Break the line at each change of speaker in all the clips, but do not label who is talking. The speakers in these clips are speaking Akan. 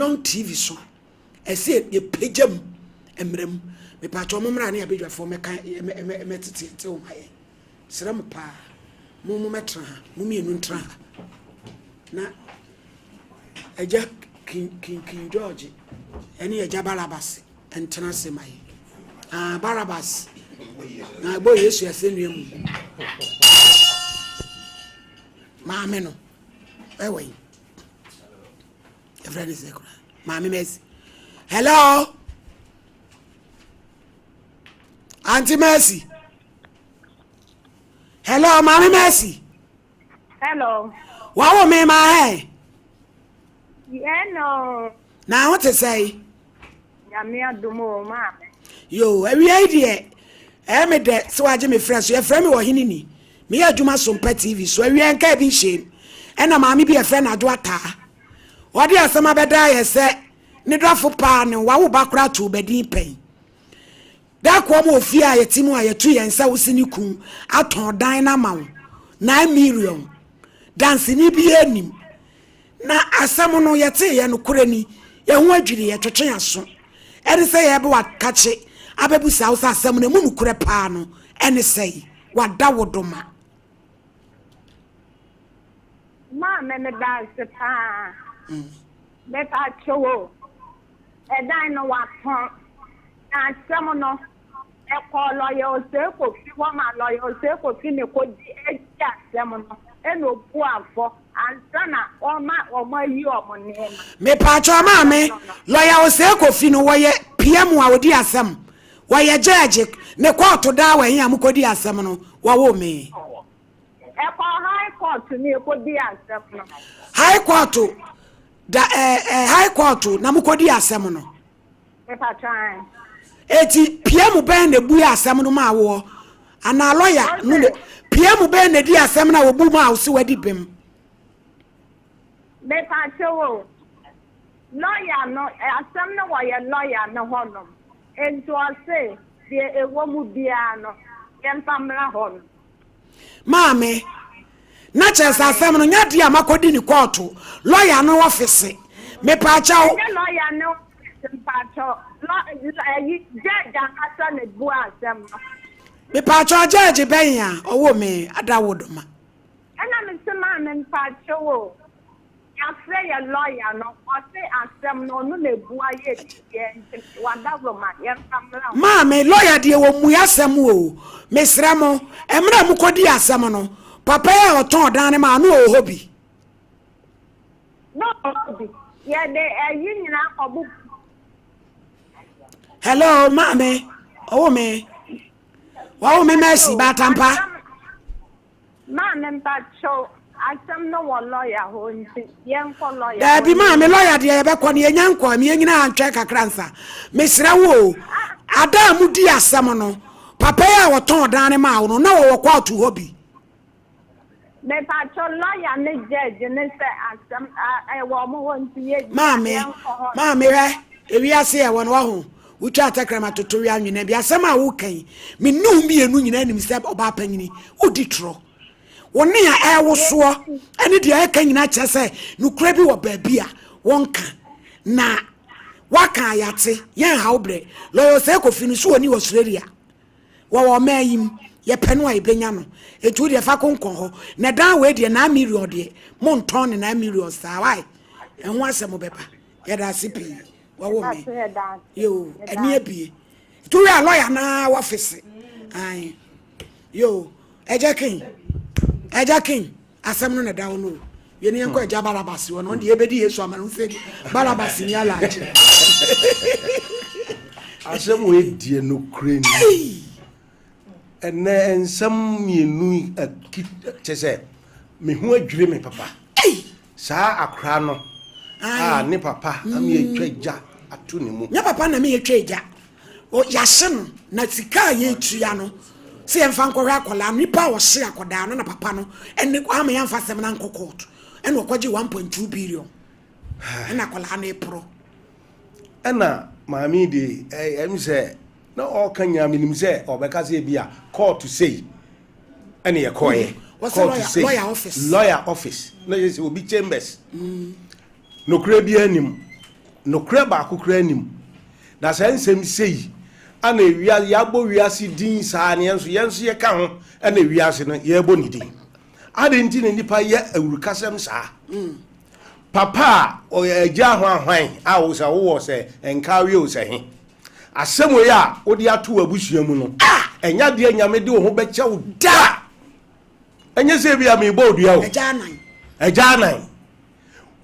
on TV so I say ye pejam emrem me patcho momra na abedwa for me kan metete o maye sram pa mumu metra mumu enu ntra na eja king George eni eja Barabas entena se maye Barabas na boy Yesu asenuam maame no ewe your friend is there maame Mercy hello Auntie Mercy hello maame Mercy
hello
wow me my
yeah no
now what to say
ya me adumo maame
yo every idea me de so age me friend so your friend me wo hinini me adwuma Sompa TV so every enka bi shame ena maame bi e friend ado ata odi asema beda ye se ni drafo pa ne wa wo bakra to bedin pen da ko mo ofie a yetimu a yetu yensa wosini kun aton dan na mawo 9 million dance ni bi enim na asem no yete ye no korani ye ho adwiri ye twetwe aso ene se ye be wakache abebusa wo asem na mu nukure pa no ene se wada wodoma
ma me dance pa me pa chowo e dan no wa ton asem no e ko lawyer se ko fi wo ma lawyer se ko fi ne ko di e ja asem no e no bu afo ansana o ma yi o mo ne
me pa cho ma me lawyer se ko fi no wo ye PM a odi asem wo ye judge ne court da wa hin am ko di asem no wo wo me
e ko high court ni ko di asem no
high court da high court na mu ko di asem no
e pa try
eti PM ben na bu asem no ma wo ana lawyer no PM ben na di asem na wo bu ma wo se wadi bem
me pa chowo lawyer no asem no wa ye lawyer no honom ento ase de ewo mu bia no yen pamra hon
maame na chesa asem no nya di amakodi ni court lawyer no office me pa chawo
lawyer no mpacho judge akasa ne bu asem
me pa chawo judge ben ya owo me adawodoma
ana me se ma me mpacho wo ya frɛ ya lawyer no ɔse asem no no le bu aye ye wadawoma ye pamra
maame lawyer de wo mu asem o mesra mo emra mu kodi asem no papa ya oton dan ne ma no o hobi
no bi ye de ayi nyina obu
hello maame owo me wa me Mercy batampa
maame mpacho asem no wo lawyer ho nti yen ko lawyer
da bi maame lawyer de ye be ko ne nyanko me nyina antwe kakransa mesra wo ada mu di asem no papa ya oton dan ne ma wo na wo kwa to hobi
me pacho lawyer ne judge ne se asem e wo mo ho nti ye
maame re ewi ase e wo no ho utwa atakrama totori anwene bi asem a wo kan me nu mi enu nyina nim se oba panyini odi tro woni a ewo so ene de aka nyina kyese nukura bi wo baabia wonka na waka ayate yen hawbre loyo se ko fini so oni Australia wo mayim ye penu a ibenya no etu de fa konkon ho na dan we de na million de monton na million sa wai enho asem beba ye da sipi wo me yo eni abie tu ya lawyer na office ai yo eja king asem no na dawo no ye ne enko eja Barabas wo no de ebedi Yesu amanu se Barabas ni alaje
asem we die no kure ni ene ensam mienu chese me hu adwire me papa sa akra no ne papa am ye twaja atu ne mu
nya papa na me ye twaja o yahye no na sika ye tua no se emfa nkɔhwe akola nipa wo hye akoda no na papa no ene kwa ma yamfa sem na nkokot ene okwaje 1.2 billion ena akola na epro
ena maami de em se na o kanya minim se obeka se bia court to say ene ye koye court to say lawyer office no yes obi chambers no kura bi anim no kreba akukra nim na sa nsem sei ana ewia yabo wiase din saa ne yenso ye ka ho ana wiase no ye bo ni din ade nti ne nipa ye awurukasem saa papa o agya ho ahwan a wo sa wo se enkawe o se he asem we a wo de ato abusua mu no enya de nyame de wo ho beche wo da enya se bia me bo odua wo agya nan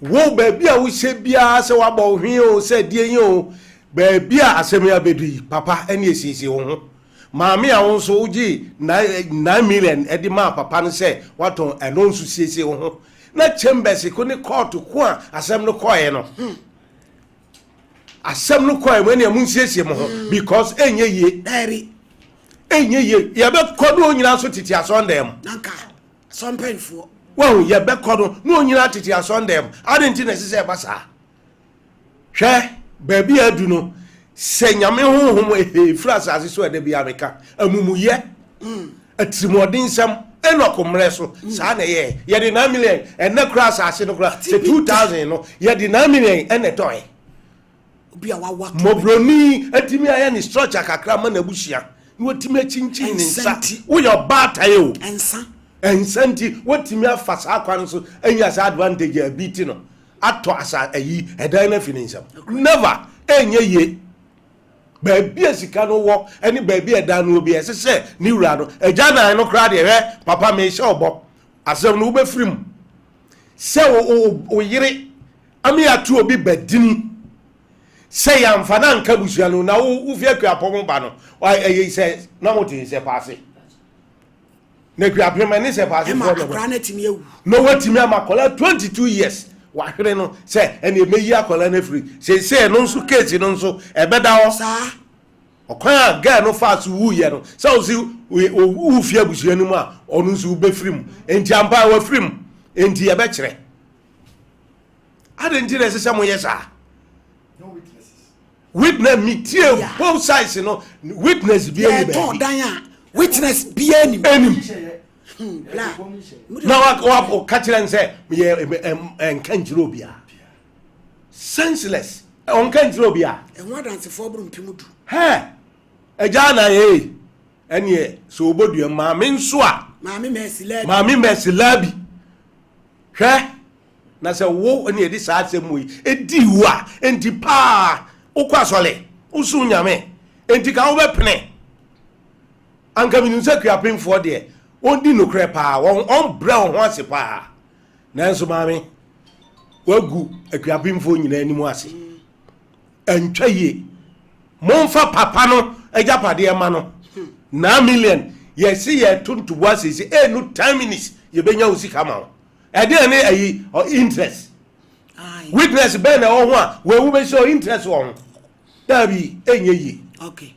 wo ba bia wo se bia se wa bo hwe o se die yin o ba bia asem ya bedu papa ene esisi wo ho maame a wo so uji 9 million edi ma papa no se waton eno nsu siesie wo ho na chambers ko ni court ko a asem no koye no asem no koye mo ne mu siesie mo ho because enye ye
dari
enye ye ye be kodo onyina so titi asondem
nanka sompenfo
wo ye be kodo no onyina titi asondem adenti na sise basa hwe ba bia adu no se nyame honhom efras ase so ede bia meka amumuye atimodin sam enokomre so saa na ye de 9 million ene cross ase no kra se 2000 no ye de 9 million ene toy
obi a wawa
mobroni atimi aye ni structure kakra ma na bushia ni wotimi achinchin ni nsa wo your bataye o ensanti wotimi afasa akwan so anya sa advantage a biti no ato asa ayi edan na fininsam never enye ye baby asika no wo eni baby edan no obi esese ni wura no agya na no kra de papa me hye obo asem no wo be firim se wo yire ami atu obi badini se ya mfa na nka busua no na wo fi akwa apom ba no ayi se na moti se paase na kwa apem ni se paase
for no kra na timi ewu
no watimi amakola 22 years wahwere no se ene meyi akola na free se no nso case no nso ebeda ho
saa
okwan ga no fast wu ye no se o si wu fi abusua no mu a onu nso be free enti ampa wa free enti ebe kire adenti na se mo yesa
no witnesses
witness metie both sides no witness bi
e to dan a witness bi enim bla
na wa catch say ye enkanjiro obia senseless onkanjiro obia
enwa dance for bro mpimudu
he eja na ye ene so obodua maame nso a maame mesilabi hwe na se wo ene edi saa asem yi edi wa enti pa ukwasole usu nyame enti ka wo bepene anka minu se kwapem for de ondi no krepa on bra ho ase pa nanso maame wagu akuapemfo nyina animu ase antwa ye monfa papa no ajapade ma no 9 million yes ye tuntu ase no 10 minutes ye benya usika ma e de ne ayi interest witness be na ho a we wu be show interest won dabi enye ye
okay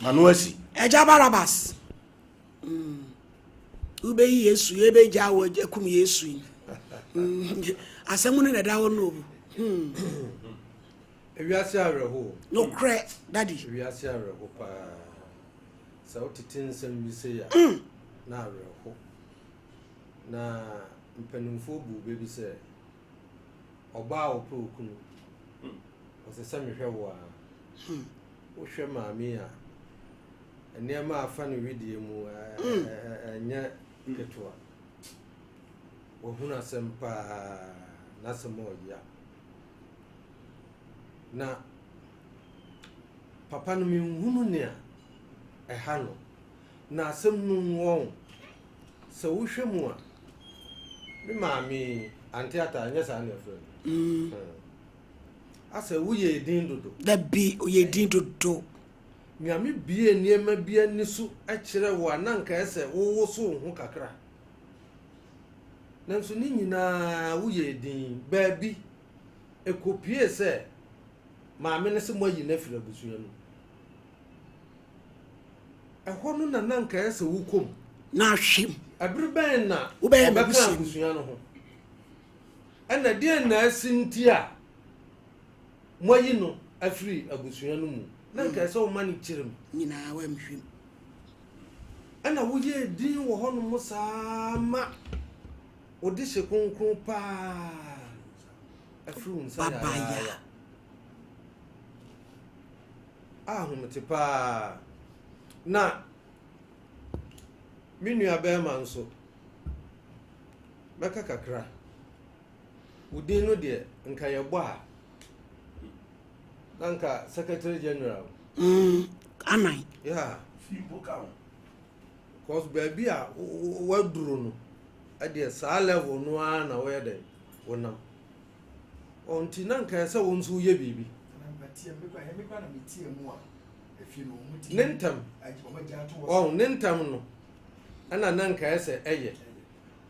manu asi
eja barabas ube yesu ebe ja wo kum yesu asemu ne da wo no
ewiase areho
no cre daddy
ewiase areho pa sa otitin sem bi se ya na areho na mpanimfo bu bebi se oba opo okunu o se sami hwe wo a wo hwe maami a eniema afa no widie mu enya ketwa wo huna sempa na semoya na papa no mi hunu ne a ha no na asem nu won se wo hwe mu a mi maami anti ata anya sa na fre asa wo ye din dodo
da bi o ye din dodo
nyame bie niema bia nisu a kire wo ananka ese wo so ho kakra nanso ni nyina wo ye din baabi ekopie se maame ne se moyi na fira busuya no ehwo no nananka ese wo kom
na hwem
abiri ben na
wo be
busuya no ho ena die na asinti a moyi no afiri abusuya no mu nanka ese wo mani kirem
nyina wa mhwem
ana wo ye din wo ho no musama odi se konkron pa afiri unsa
babaya
ahomete pa na minu abema nso beka kakra udin no de nka yebo a nanka secretary general
anan
yeah cause baby a waduro no ade sa level no a na we dey wonam onti nanka se won so ye bibi nentam nentam no ana nanka ese eye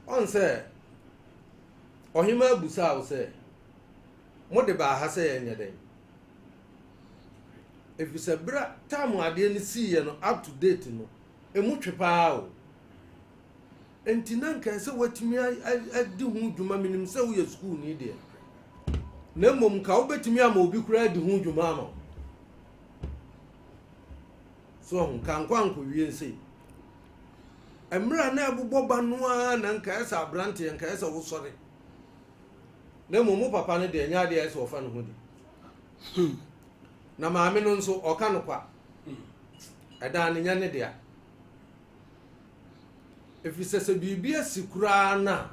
on se ohima abusa wo se mode ba ha se yenye den if it's a bra time ade ni see no up to date no emu twepa o enti nanka ese watimi adi hu dwuma minim se wo ye school ni de na mom ka wo betimi ama obi kura adi hu dwuma ama so kan kwanko wie sei emra na abubọ banoa na nka esa abrante nka esa wo sore na mom papa ne de nya de esa ofa no ho di na maame no nso oka no kwa eda ne nya ne de a efisese bibia sikura na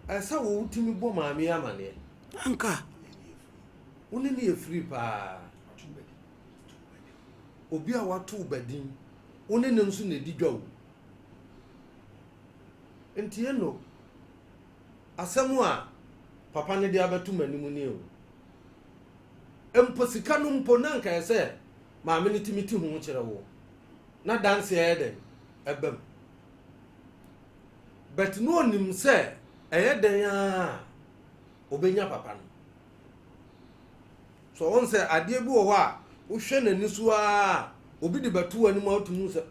esa wo utimi bo maame amane
anka
woni ne efiri pa obi a watu badin woni ne nso ne di dwawo enti eno asemu a papa ne de abetu manimu ne o emposika no mpo na nka ese maame ne timiti hu kire wo na dance eden ebem but no nim se eyeden a obenya papa no so on se ade bi wo ho a wo hwe nani so a obi de batu ani ma otumu se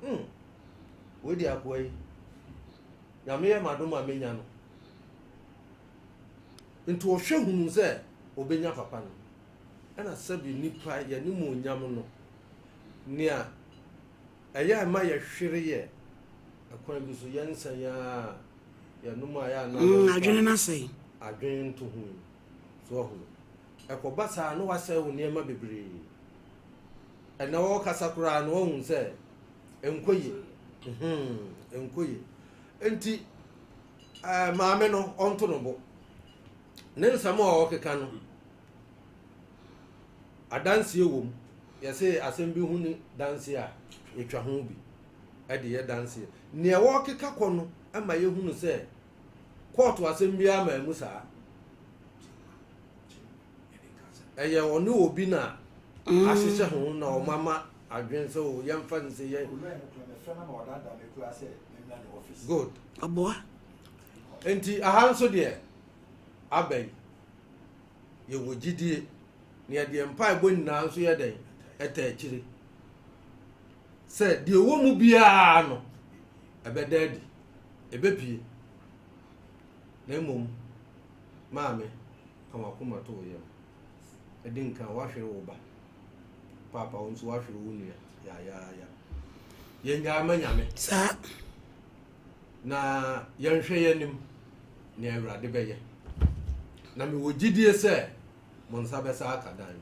we di akwai ya me madoma menya no nti wo hwe hunu se obenya papa no ana sabi nipa ya ni mo nyam no nia eya ma ya hwere ye akwan bi so yensa ya numa ya na
adwene na sei
adwen to hu so ho ekoba sa no wasa wo niema bebre ena wo kasakura no hu se enkoye enkoye enti maame no onto no bo ne nsamo a okeka no adanse ewom yese asembi hu ni danse a etwa ho bi ede ye danse ne wo okeka kɔ no ama ye hu no se court asembi ama mu saa eye ono obi na ahyehyɛ ho na o mama adwen se o yemfa nse ye good
aboa
enti ahanso de abai ye wogidie ne de mpa ebo nyina nso ye den eta akire se de wo mu bia no ebedadi ebepie na mom maame kama kuma to ye edinka wahwere wo ba papa onso wahwere wo nua ya yenya amanyame
sa
na yenhwe yenim ne awurade beye na me wogidie se monsa besa akadan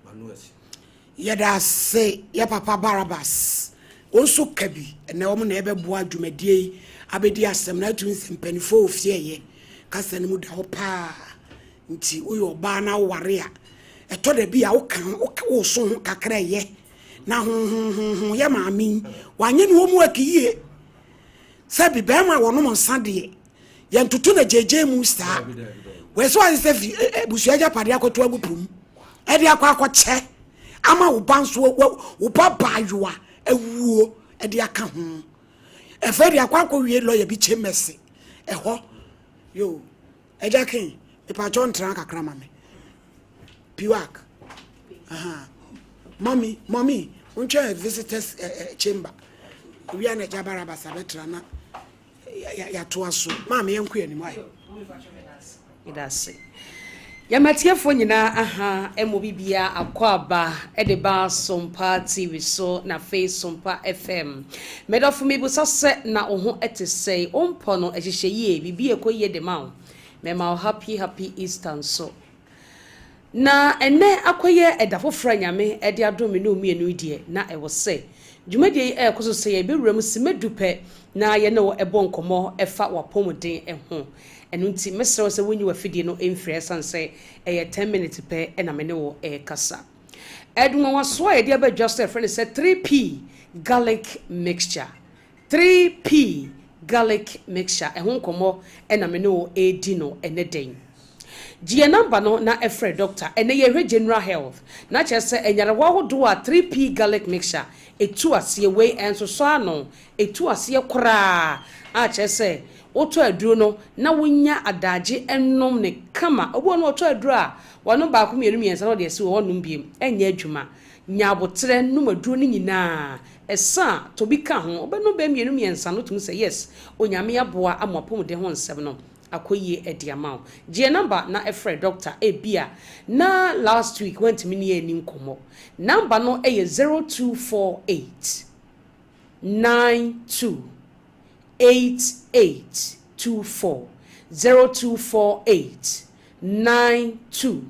manuasi
yada se ya papa Barabas onso kabi na wo na ebeboa dwumadie abedi asem na tun sempanifo ofie ye kasa ne mu da ho pa nti uyo ba na ware a eto da bi a wo kan wo so ho kakra ye na ho ya maami wanye ne wo mu akiye sabi be ma wono mo nsade ye ntutu na jeje mu sta we so an se busu aja pade akoto agupum e de akwa ama wo banso wo papa yoa ewuo e de aka ho e fe de akwa wie lawyer bi chemese e ho yo eja kin e pa chon tran kakra mame piwak aha mommy unche visitors chamber we are na jabara basabetra na ya to aso mama yenku anim ayo
idase yamatiefo nyina aha emobibia akwaba edeba Sompa TV so na face Sompa FM medofo mebusa se na oho etesei ompo no ehyehyeye bibie koye de ma me ma happy Easter so na ene akoye edafo franyame ede adome no mienu die na e wo se dwumadi e koso se ye bewuram simedupe na ye ne wo ebo nkomo efa wapomuden ho enu nti mesrew se wonyi wafidie no emfire sanse eye 10 minutes pe na me ne wo kasa edunwa waso ye de abadwaso friend say 3p garlic mixture 3p garlic mixture ho nkomo na me ne wo edi no ene den Gia number no na efre doctor ene ye general health na chese enyarawa hodo a 3p garlic mixture etu ase we enso so ano etu ase kora a chese oto aduro no na wonya adaje ennom ne kama obo no oto aduro a wono ba ko mienu miensa no de ase wo num biem enya adwuma nya abotre num aduro ni nyina esa to bi ka ho obeno ba mienu miensa no tum say yes onyame aboa amopom de ho nsem no akoye ediamao Gia number na efre doctor ebia na last week went me near ni nkomo number no eye 0248 92 8824 0248 92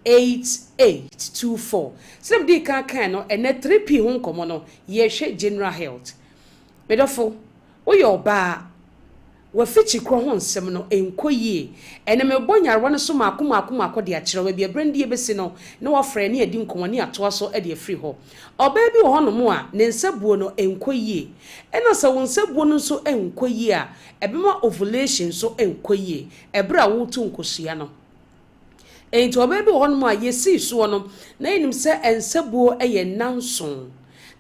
8824 sem di kan no ene 3p ho nkomo no ye hwe general health medofo oyo ba wafichi kro ho nsem no enkoyie ene me bonyarwa no so maako de akire wa bia brandi ebesi no na wafre ne adi nkonwa ne atoa so de afri ho oba bi wo ho no mo a ne nsabuo no enkoyie ena sa wo nsabuo no so enkoyie a ebema ovulation so enkoyie ebra wo tu nkosua no enti oba bi wo ho no mo a yesi so no na enim se ensabuo eye nanson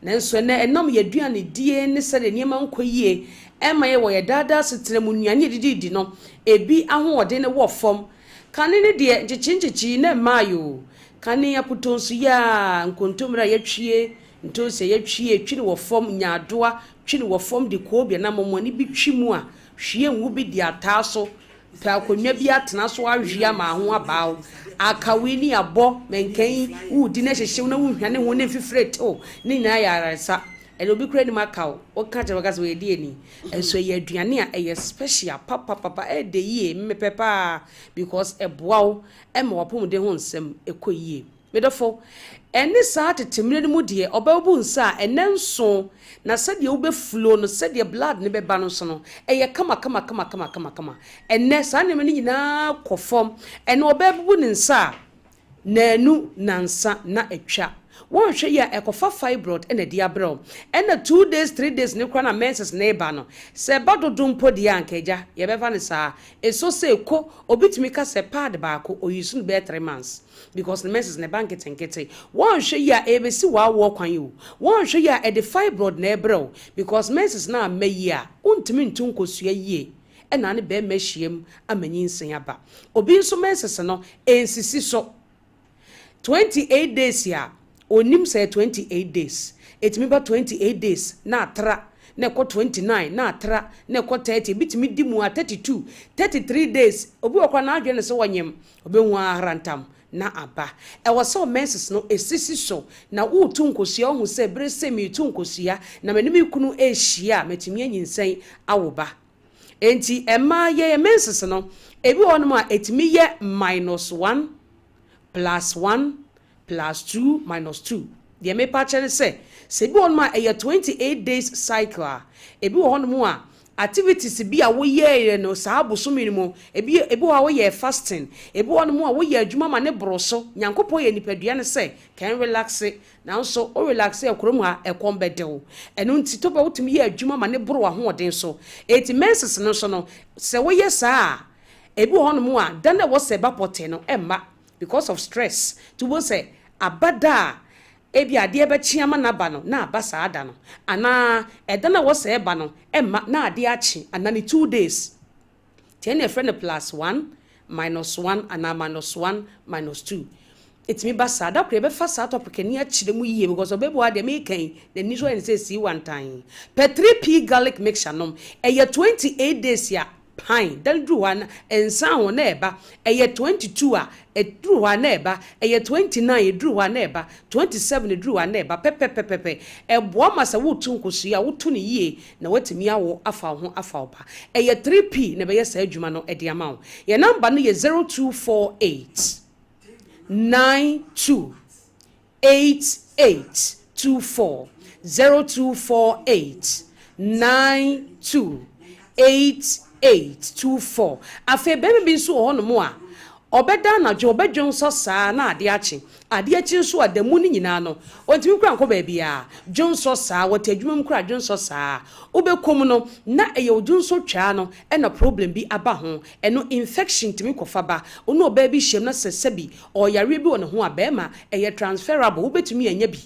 nanso ne enam yaduane die ne se de niema nkoyie ema ye wo ye dada setere mu nuane didi no ebi ahode ne wo fom kane ne de nchichinchichi na mayo kane aputonsu ya nkontomra yatwie ntose yatwie twini wo fom nyadoa twini wo fom de koobia na momoni bi twimu a hwie nwu bi de ataso pa konwa bi atena so ahwia ma ho abaaw akawini abo menkan wudi na hyehyew na wuhwane ho ne fifrete o ni na yarasa elo bi kura ni makao o ka je bagaso we die ni enso ye aduane a eye special papa e de yie mepepa because eboawo e ma wapom de ho nsem ekoyie medofo eni saa tetemire mu de obabu nsa enenso na sade wo be flow no sade blood ne be ba no so no eye kama enne saa ne me nyina kofom ene obabu ne nsa nanu nansa na etwa won hwe ya ekofa fibroid ene dia bro ene 2 days 3 days ne kwa na menses ne ba no se badodum podi ankeja ye be fa ne saa eso se ko obitimi ka se pad ba ko oyisu no be 3 months because the menses ne bank tenkete won hwe ya ebesi wa wo kwan yo won hwe ya e de fibroid ne bro because menses na mayi a untimi ntunkosua yie ena ne be mahiem amanyi nsen aba obi nso menses no ensisi so 28 days ya onim say 28 days etimi ba 28 days na atra na ko 29 na atra na ko 30 bitimi di mu 32 33 days obi okwa na adwe ne se wonyem obi hu arantam na aba e wo menses no esisi so na utu nkosia ohu se bre se mi tu nkosia na manim kunu ehia metimi anyinsen awoba enti ema ye menses no ebi wonum a etimi ye -1 +1 +2 -2 the me patch say bi won ma 28 days cycle ebi wo hono a activities bi a wo ye no saa bosomi mu ebi wo ye fasting ebi won a wo ye adwuma ma ne broso nyankopɔ ye nipadua ne say can relax now so o relax e kromu a ekombedewo eno nti to ba wotumi ye adwuma ma ne bro ahoden so eti menses no so no se wo ye saa ebi wo hono a dan na wo se ba pote no emma because of stress to wo say abada ebi ade be chiama na ba no na aba saa da no ana edana wo se ba no emma na ade achi ana ni 2 days ten e friend +1 -1 ana -1 -2 etimi ba saa da kure be fa saa topic ni achire mu yie because obebu ade me kan na ni so en say see one time per 3p garlic mixture no e 28 days ya pine dan druwa ensan ho na eba eye 22 a edruwa na eba eye 29 edruwa na eba 27 edruwa na eba pepepepepe eboa masa wotu nkosua wotu ne yie na watimi awo afa ho afa oba eye 3p na be yesa adwuma no ede ama wo ye number no ye 0248 928824 0248 928824 afe bebe bi nso ho no mo a obeda na jo obedwon so saa na ade achi nso adamu ni nyina no ontimi kura nko ba bia dwon so saa watadwuma kura dwon so saa obekom no na eye odwon so twa no na problem bi aba ho eno infection timi kofa ba ono oba bi hyem na sesebi o yare bi won ho abema eye transferable obetumi anya bi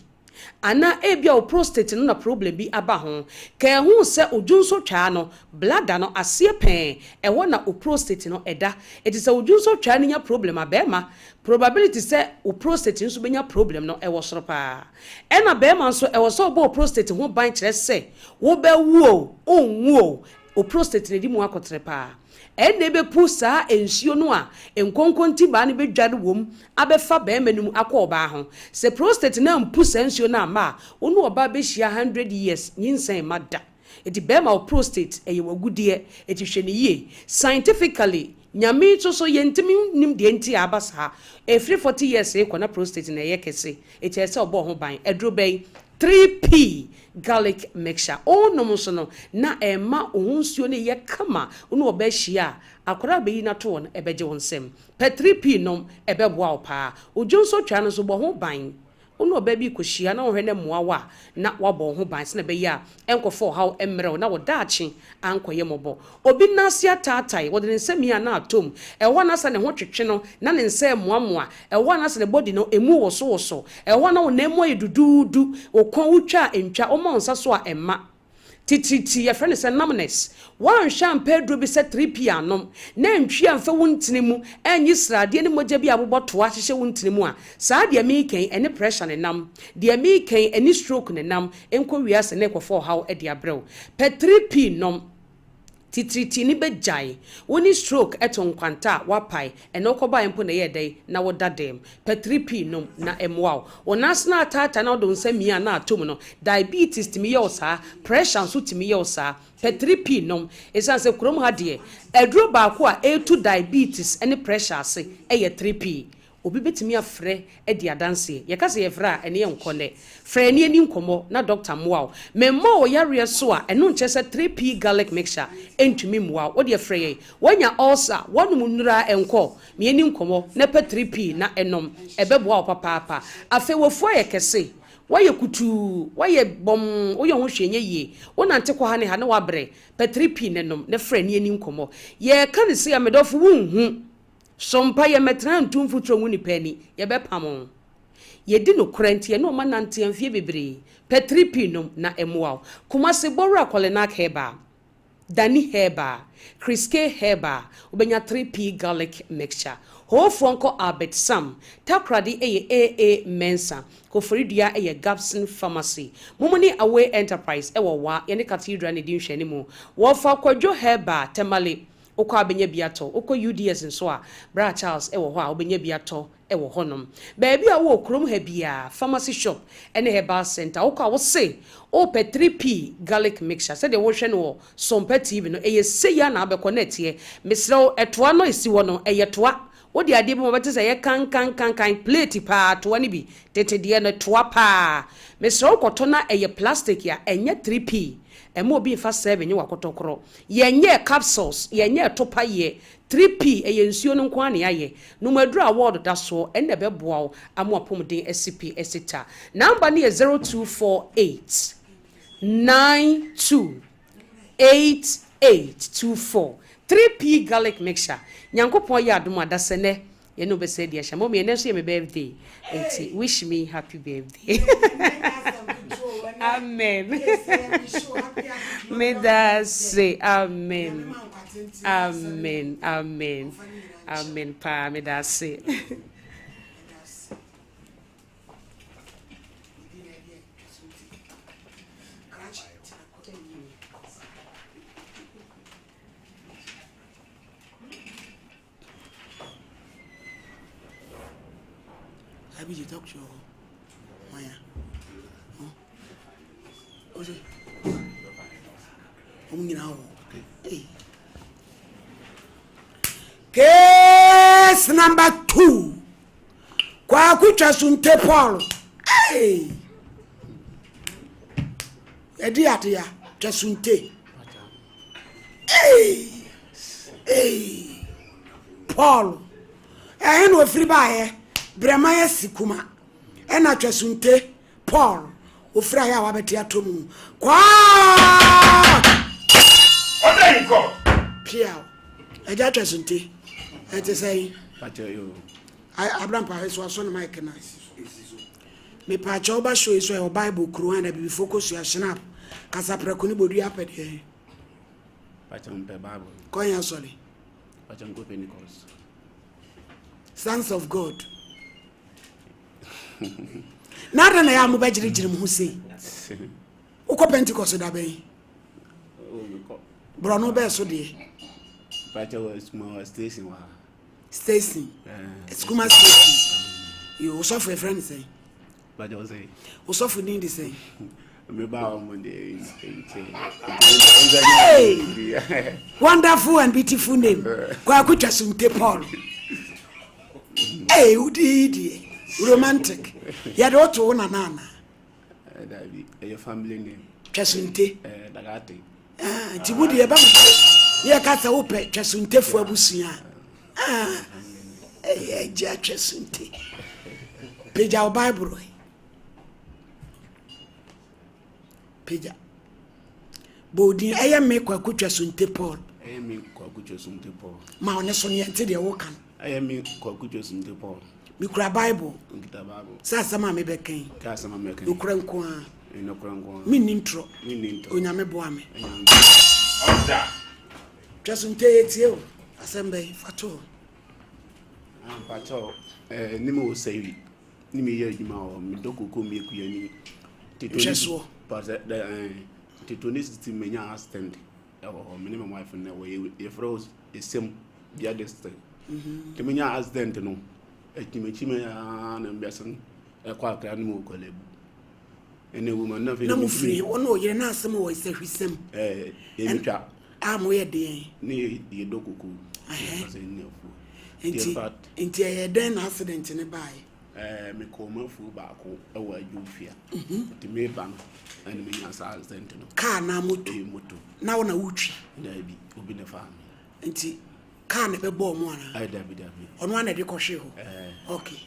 ana ebia o prostate no na problem bi aba ho ka hu se odwunso twa no bladder no ase pen ewo na o prostate no eda it is a odwunso twa no nya problem abema probability se o prostate nso benya problem no ewo soro pa ena bema nso ewo so bo prostate ho ban kire se wo be wuo onwuo o prostate ne di mu akotre pa ene be pusa ensuo no a enkonkonti ba ne be dware wom abefa ba emanum akoba ho se prostate na mpusa ensuo na ma onu oba be hia 100 years nyinsan mada eti be ma prostate eye wagude eti hwe ne ye scientifically nyame to so yentimi nim de enti abasa every 40 years e kona prostate na ye kese eti ese obo ho ban edro bay 3p garlic mixture no so no na ema ohunsuo ne ye kama ono oba hia akora be yi na to won ebeje wonsem pe 3p nom ebeboa opa odwonso twa no so bo ho ban ono oba bi kohia na ohwe ne moawa na wabo ho ban se na be ya enkofo how emre na wodaachi ankoye mobo obi nase atatai wode ne nsemi a na atom ewo na sa ne ho twetwe no na ne nsa moamoa ewo na sa ne body no emu woso ewo na wo na emu yedududu okon wutwa entwa o ma nsa so a emma tititi ya friend is numbness one champagne bi se 3p anom na ntwi amfa wuntini mu enyi srade ne moja bi aboboto a hye wuntini mu a saa de mi kan ene pressure ne nam de mi kan ene stroke ne nam enko wiase ne kwofo how e de abrɛw pe 3p nom titriti ni bejai woni stroke eton kwanta wapai eno koba empo na ye dai na woda dem pe 3p nom na emwa onasna atata na do nsami a na atom no diabetes timi ye osa pressure so timi ye osa pe 3p nom esanse krom ha de edro ba ko a e2 diabetes ene pressure ase eye 3p obi betimi afre e di adanse ye kase ye fra ene ye nkone fra ene ni nkomo na doctor moa memmo o yare so a eno nche se 3p garlic mixture entumi moa wo de fra ye wanya ulcer wonu munura enko me ni nkomo na pe 3p na enom ebeboa papa afe wofu ye kese waye kutu waye bom wo ye ho hwenye ye wona nte kwa ha ne wabre pe 3p nenom na fra ene ni nkomo ye kan se ya medofo wunhu Sompa ye metra ntumfu trongu ni pani ye bepam ye di no krenti ye no ma nante amfie bebre petripi nom na emwa kuma se boru akole na heba dani heba kriske heba obenya 3p garlic mixture hofo nko Albert Sam takrade eye aa mensa ko foridua eye Gabson Pharmacy mumuni away enterprise ewo wa ye ne cathedral ne di nhwani mu wo fa kwadwo heba temale okwa abenya biato okwa UDS nso a Bra Charles ewo ho a obenya biato ewo honom baabi a wo krom ha bia pharmacy shop ene herbal center okwa wo se o pe 3p garlic mixture se de wo hwe no Sompa TV no eye se ya na abekọ net ye mesrew etoa no esi wo no eye toa wo de ade bi mo bete se ye kan plate pa toa ni bi tete de no toa pa mesrew koto na eye plastic ya enye 3p emo bi fa 7 nye wakotokro yenye capsules yenye topa ye 3p eyensuo no nkwa ne aye no maduru award da so enne beboa wo amo apomden SCP esita number ne 0248 928824 3p garlic mixture nyankopon ya adom adase ne ye no be say dia hya mo me ne so ye me birthday enti wish me happy birthday. Amen. May that say amen. Amen. Amen. Amen. Pa, may that say.
I be the doctor. Maya. Case number 2. kwa kutwa sunte Paul hey edi atia twa sunte hey Paul no ofiri baaye brema ya sikuma na twa sunte Paul ofira ya wabeti atomu kwa
Odenko
pia eja twa sunte ete say
Pacho yo.
Abraham pa so so na mic na me pa cha oba show so your Bible kru na bi focus ya snap kasa preko ni bodu apede
Pacho mpe Bible.
konya sorry
Pacho go Pentecost.
Sons of God nada na ya mo ba jirigiri mu sei uko Pentecost da ben bro no be so de
Pacho was small station wa.
Stacy Skuma Stacy you so for friend say
Pacho say.
So for need say
Me ba on Monday.
Hey! Wonderful and beautiful name. Kwa kutwa sunte Paul. Hey, udi romantic. Ya do to na nana.
That be your family name.
Twasunte.
Dagate.
Tibudi e ba mu. Ye ka sa wo pe twasunte fu abusua. Eh, ja twasunte. Peja o Bible. Peja. Bodin eye me kwa kutwa sunte Paul.
Eye me kwa kutwa sunte Paul.
Ma one so ne ente de wo kan.
Eye me kwa kutwa sunte Paul.
Mi kura Bible.
Ngita Bible.
Sasa ma me bekan.
Ka sama me kan.
Ukura nko a.
Ino kura nko.
Mi nintro.
Mi ninto.
Onyame boa me.
Oda
Twasunte etie o. Asembe fato.
Pacho ni mo sei ni me ye adwuma o me dokoko me kuya ni
Cheso.
But Titoni system menya accident o me my wife na we froze esem bia dest te menya accident no ekimechi me na mbiasen kwa akra ni mo kolebu ene woman na fe
Na mu free ono o yere na asem o isehwisem.
ye mitwa
Amo ye de.
ni ye dokoko because ni afu
Enti ye den accident ne bai.
Me koma fu ba ko awa jufia ti me ba no ani me nya sa accident no
Car na moto.
moto
Na wona wutwi.
na bi obi na fa me
Enti car ne be bo mo ana.
ai da bi
Ono ana de kohwe ho. Okay.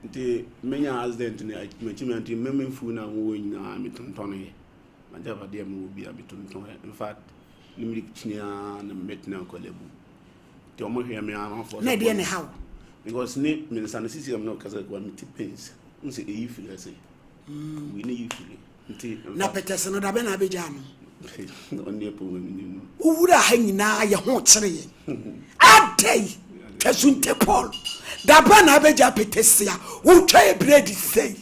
nti me nya accident ne me chi me nti me fu na wo nyina me tonton ye ma ja ba de me obi a me tonton in fact ni mi chinya na metna ko lebu ti o mo hwe me an for
Na de ne how.
because ni me san sisi am no kasa ko mi tipens nse e yi fili ase we ni yi fili nti
Na petese no da be na beja no.
oni epo mi
Uwura ha nyina ye ho kire ye. Adai. Twasunte Paul. Da ba na beja petese a wo twa e bread sei.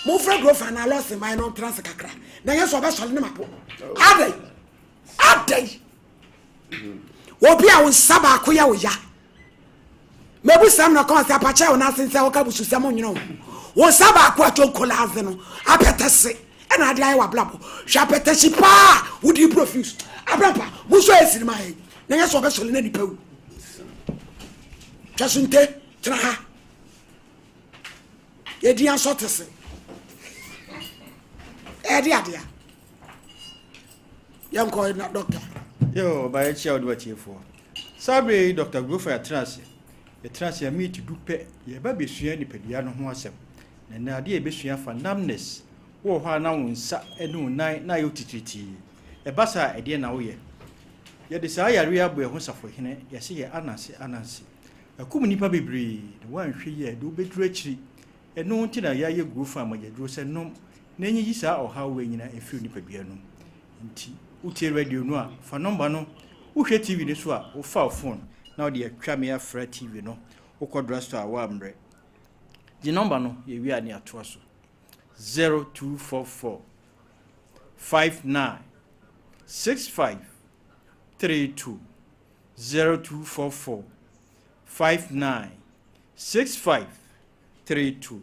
Mo fra grofa na loss my no trans kakra. Na yeso ba sole ne mapo. Adai. Obi a won saba ko ya wo ya. Mebu sam na kon se apache wo na sense wo ka busu sam nyino. Wo saba ko atonkola no apetese. E na ade ayi wa blabo. Hwa petese pa wo di profuse. Abrampa muso esiri ma he. Na yeso ba sole na nipa wu. Twasunte tra ha. Ye di ansotese. Edi adia. Yanko na doctor.
Yo, by a child what you for. Sabre, Dr. Grofer Trans. The trans me to do pet, ye baby swear the pediano who was and now dear Bishia for numbness. Wo ha now in sa and no night na utiti. A bassa a dear now ye. Ye desire real boy who suffer him, ye see Anansi. A communipa be breed, the one she ye do be treachery. And no tina ya ye grew from my dress and no. Nanny yisa or how we in a few nipabiano. Uti radio no for number no. Uhwe TV ne so a wo fa phone na de atwa me afra TV no wo kodra so a wa mbre the number no ye wi ani ato so 0244 59 65 32 0244 59 65 32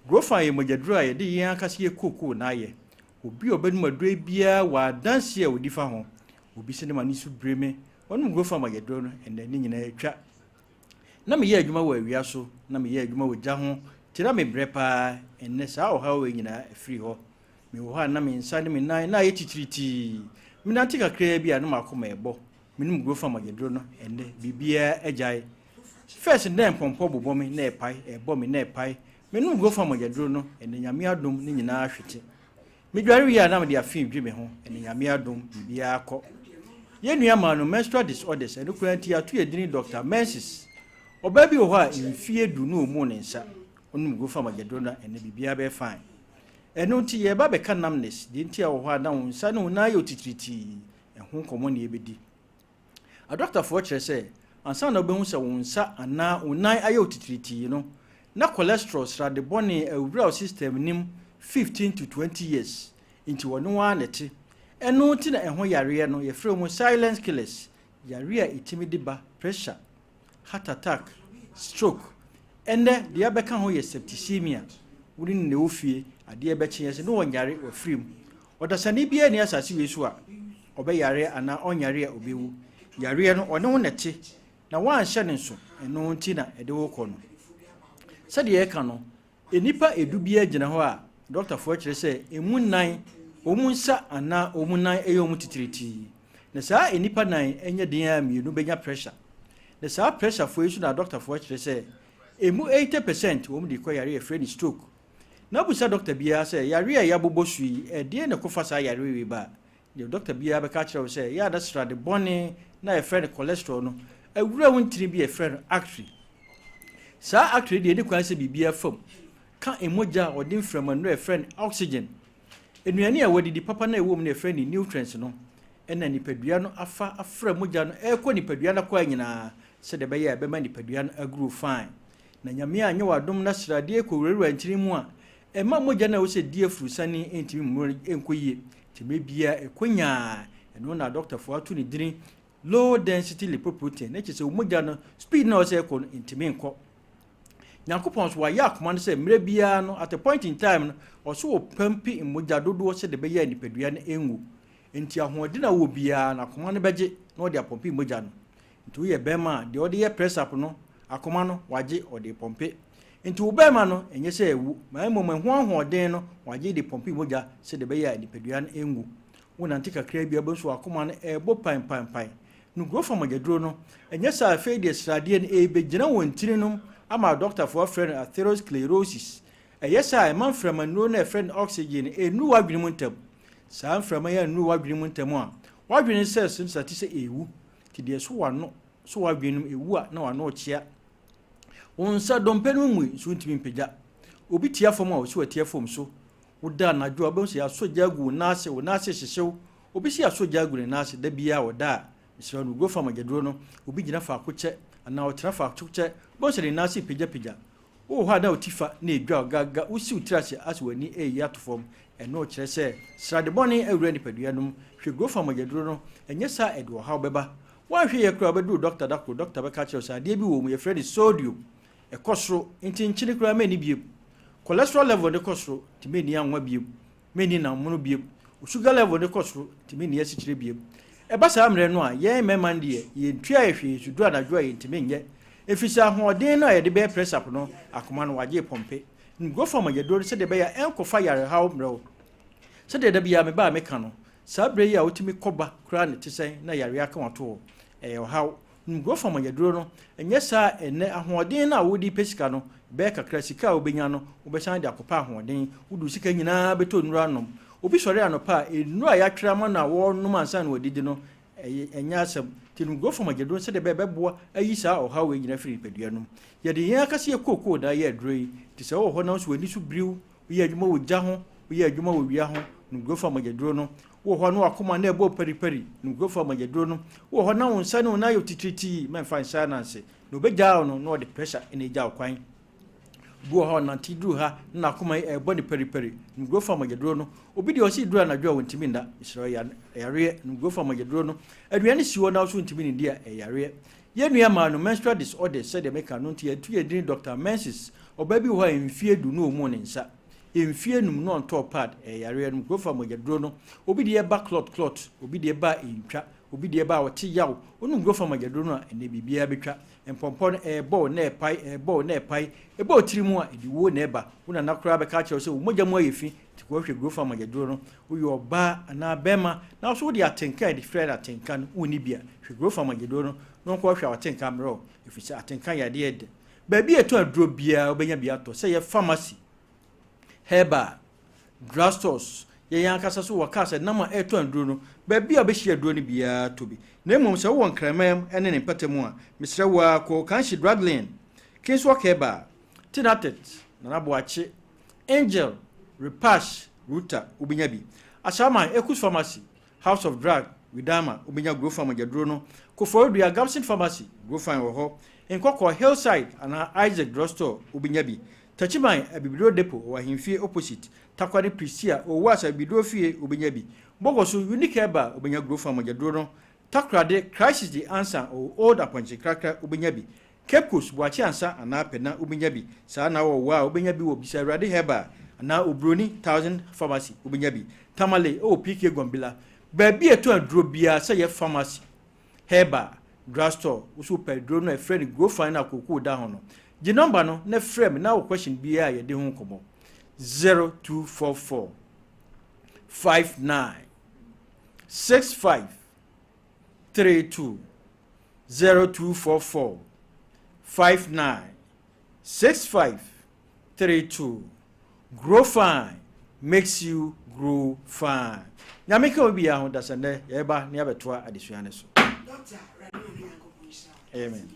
go fa ye mojadru a ye de yen akase ye koko na ye obi obedum adru bia wa dance ye odi fa ho obi se ne mani su breme onum go fa magedro no ende ni nyina atwa na me ye adwuma wo awia so na me ye adwuma wo gya ho tira me brepa enne saa o ha wo nyina afiri ho me wo ha na me nsa ne me nan na ye titiriti me nanti kakra bi a no makoma ebo me num grofa magedro no enne bibia agyae first ndem pompo bobo me na epai ebo me na epai me num grofa magedro no enne nyame adom ne nyina ahwete me dware wi a na me de afin dwe me ho enne nyame adom bibia akọ ye nua ma no menstrual disorders eno kranti ato edini Dr. Mensis oba bi wo ha mfie du no mu ne nsa onum grofa magedro na enne bibia be fine eno nti ye ba be kanamness de nti a wo ha na wo nsa no na yo titiriti ehun komo ne ebedi a doctor for kire say ansa na obehu se wo nsa ana unan ayo titiriti no na cholesterol sra de bone awura system nim 15 to 20 years into wono wa nete eno nti na ehun yare no ye frɛ mu silence killers yare a itimidi ba pressure heart attack stroke ende de abeka ho ye septicemia wuri ne ofie ade be kye se no wonyare wa free odasani bia ne asase we so a obeyare ana onyare a obewu yare no one wo nete na wanhye ne nso eno nti na ede wo kɔ no sɛ de ye ka no enipa edu bia gyina ho a doctor for kire sɛ emu nan omunsa ana omunan eyo mutitiriti na saa enipa nan enye den a mienu benya pressure na saa pressure for isu na doctor for kire sɛ emu 80% wo mu de kɔ yare e friend stroke na busa doctor bia sɛ yare a yabobo sui de ne kofa saa yare we ba the doctor bia be ka kire wo sɛ ya da sra de bone na e friend cholesterol no awura wontiri bi e friend artery saa artery de kwan sɛ bibia fam ka emoja odin frama no e friend oxygen enuani a wadidi papa na ewom na e friend nutrients no ena nipadua no afa afra moja no e kɔ nipadua na kwa nyina sɛ de be ya be ma nipadua no agro fine na nyame anye wadom na srade ekowurura ntiri mu a e ma moja na wo sɛ die frusani entimi mu enkoyie timebia ekonya eno na doctor for atu ni drin low density lipoprotein na kyese moja no speed na wo sɛ ekɔ entimi nkɔ Nyankopon so waya akoma no sɛ mre bia no at a point in time no ɔso wo pampi moja dodo sɛ de be ya nipadua no engu enti ahoɔde na wo bia na akoma no bɛgye na ɔde apompi moja no enti wo yɛ bɛma de ɔde yɛ press up no akoma no wagye ɔde pompe enti wo bɛma no enye sɛ ewu ma emom ho ahoɔden no wagye de pompi moja sɛ de be ya nipadua no engu wo nante kakra bia bɛso akoma no ɛbɔ pan no grofa magedro no enye sɛ afei de srade no ebegyina won tiri no ama doctor for friend atherosclerosis yesa e man frama no na friend oxygen enu wadwene mu ntam saa frama ya enu wadwene mu ntam a wadwene cells no sati se ewu ti de so wano so wadwene mu ewu a na wano chia wonsa dompenu mu so ntimi mpagya obi tia fom a so atia fom so woda na dwo abem se aso jagu na ase wo na ase hyehyew obi si aso jagu na ase da bia woda misra no go fama gedro no obi gina fa akoche ana otra fa akoche bo se na ase pagya wo ha da otifa na edwa gaga usi utirase ase wani yato fom eno kire se srade boni awura ni padua no hwe go fama gedro no enye sa edo ha beba wa hwe ye kura bedu doctor be ka kire sa de bi wo mu ye fredi sodium e kosro ntinchini kura mani biem cholesterol level de kosro timeni anwa biem meni na mono biem sugar level de kosro timeni asikire biem e ba sa amre no a ye mema ndie ye ntua ehwe sudu anadwo ye timenye efisa hoden na ye de be press up no akoma no wage pompe ngo fama ye do se de be ya enkofa yare hawo mrew se de bia me ba me ka no sa bre ya otimi koba kura ne tisen na yare aka wato hawo ngo fama ye do no enye sa ene ahoden na wodi pesika no be kakra sika obenya no obesan de akopa ahoden wudu sika nyina beto nura nom obi sori anopa enura ya twera ma na wo num ansa na odidi no enya asem tinu go fama gedon se de beboa ayi sa o hawe nyina firi padua no ye de yen akase ye kokoo da ye adroi ti se wo ho na so ani so briw ye adwuma wo gya ho ye adwuma wo wia ho go fama gedon no wo ho no akoma na ebo periperi go fama gedon no wo ho na wonsa no na yo titriti men fan sa na se no be gya no no de pressure ene gya kwan go ha na tidru ha na akoma ebo ni periperi go fama gedon no obi de o si dru na dwa wontimi nda isro ya yare go fama gedon no aduane siwo na so ntimi ni dia yare ye nua ma no menstrual disorder said the make no ntia tu ye din Dr. Mensis oba bi ho emfie du no mu ne nsa emfie num no on top pad yare no go fama gedon no obi de ba clot obi de ba intwa obi de ba wote yaw onum go fa magedro no ene bibia betwa empompo no ebo na epai ebo tirimu a edi wo na eba una nakora be ka kire so mogya mu ayefi ti ko hwe go fa magedro no uyo ba na bema na so de atenka de friend atenka no uni bia hwe go fa magedro no no ko hwe atenka mro ifisa atenka ya de ede ba bi eto aduro bia obenya bia to se ye pharmacy heba drugstores ye yankasa so wakasa nama eto aduro no ba bi obehia aduro no bia to bi na emom se wo nkramam ene ne patemu a misra wa ko kanshi drugline kinso keba tinatet na naboache angel repash ruta obenya bi asama ekus pharmacy house of drug widama obenya grow farm agedro no ko fordu Gamson pharmacy grow farm wo ho enkoko hillside ana Isaac drugstore obenya bi tachiman abibiro depot wa himfie opposite takwari prisia o wasa bidro fie obenya bi bogoso unique eba obenya grow farm agedro no takrade crisis the answer o old aponche krakra obenya bi kepkos buachi ansa ana pena obenya bi sa na wo wa obenya bi wo bisa rade heba na obroni 1000 pharmacy obenya bi tamale o pk gombila ba bi eto aduro bia se ye pharmacy heba drugstore usu pedro no e friend go find akoko da ho no the number no na frame na question bia ye de ho komo 0244 59 65 32 0244 59 65 32 grow fine makes you grow fine. Nyamika obi ya ho dasane yeba ne abetoa adesuane so. Amen.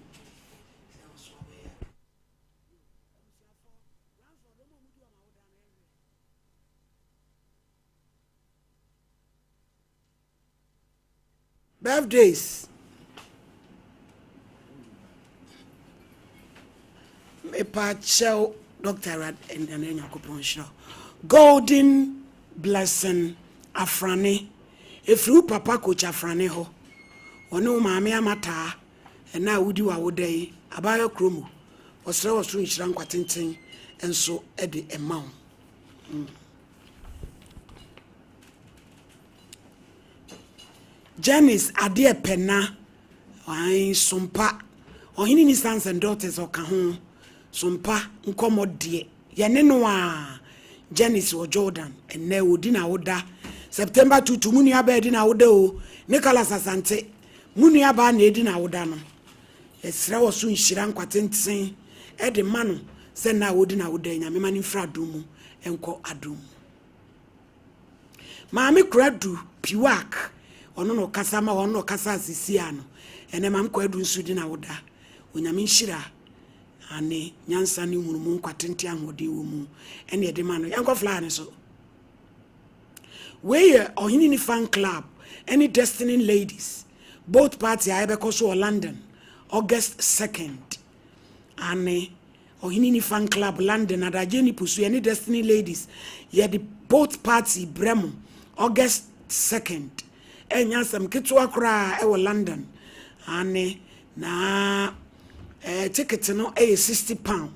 Birthdays. Me pa chel Dr. Rad and Yakupon show. Golden blessing Afrane. If you papa coach Afrane ho. Ono maame amata. And now would you our day. Abaya Krumu. Was so soon shrank quatinting and so Eddie a mount. Janice Adia Penna. Why Sompa. Or any sons and daughters or Kahun. Sompa Nkomo die yene no a Janice or Jordan and ne wodi na woda September 2 munu aba di na woda o Nicholas Asante munu aba na edi na woda no esra wo so nhira nkwatenten e de ma no se na wodi na woda nyame mani fra domu enko adom maami kradu piwak ono no kasa ma ono kasa asisi ano ene mam kwadu nsu di na woda onyame nhira ane nyansa ni hunu kwatenti ahode wo mu ene ye de ma no yanko fly ne so we ohini ni fan club any destiny ladies both party I be so London August 2nd ane ohini ni fan club London adaje ni pusu any destiny ladies ye the both party bremo August 2nd enyansam kitwa kra e wo London ane na ticket no £60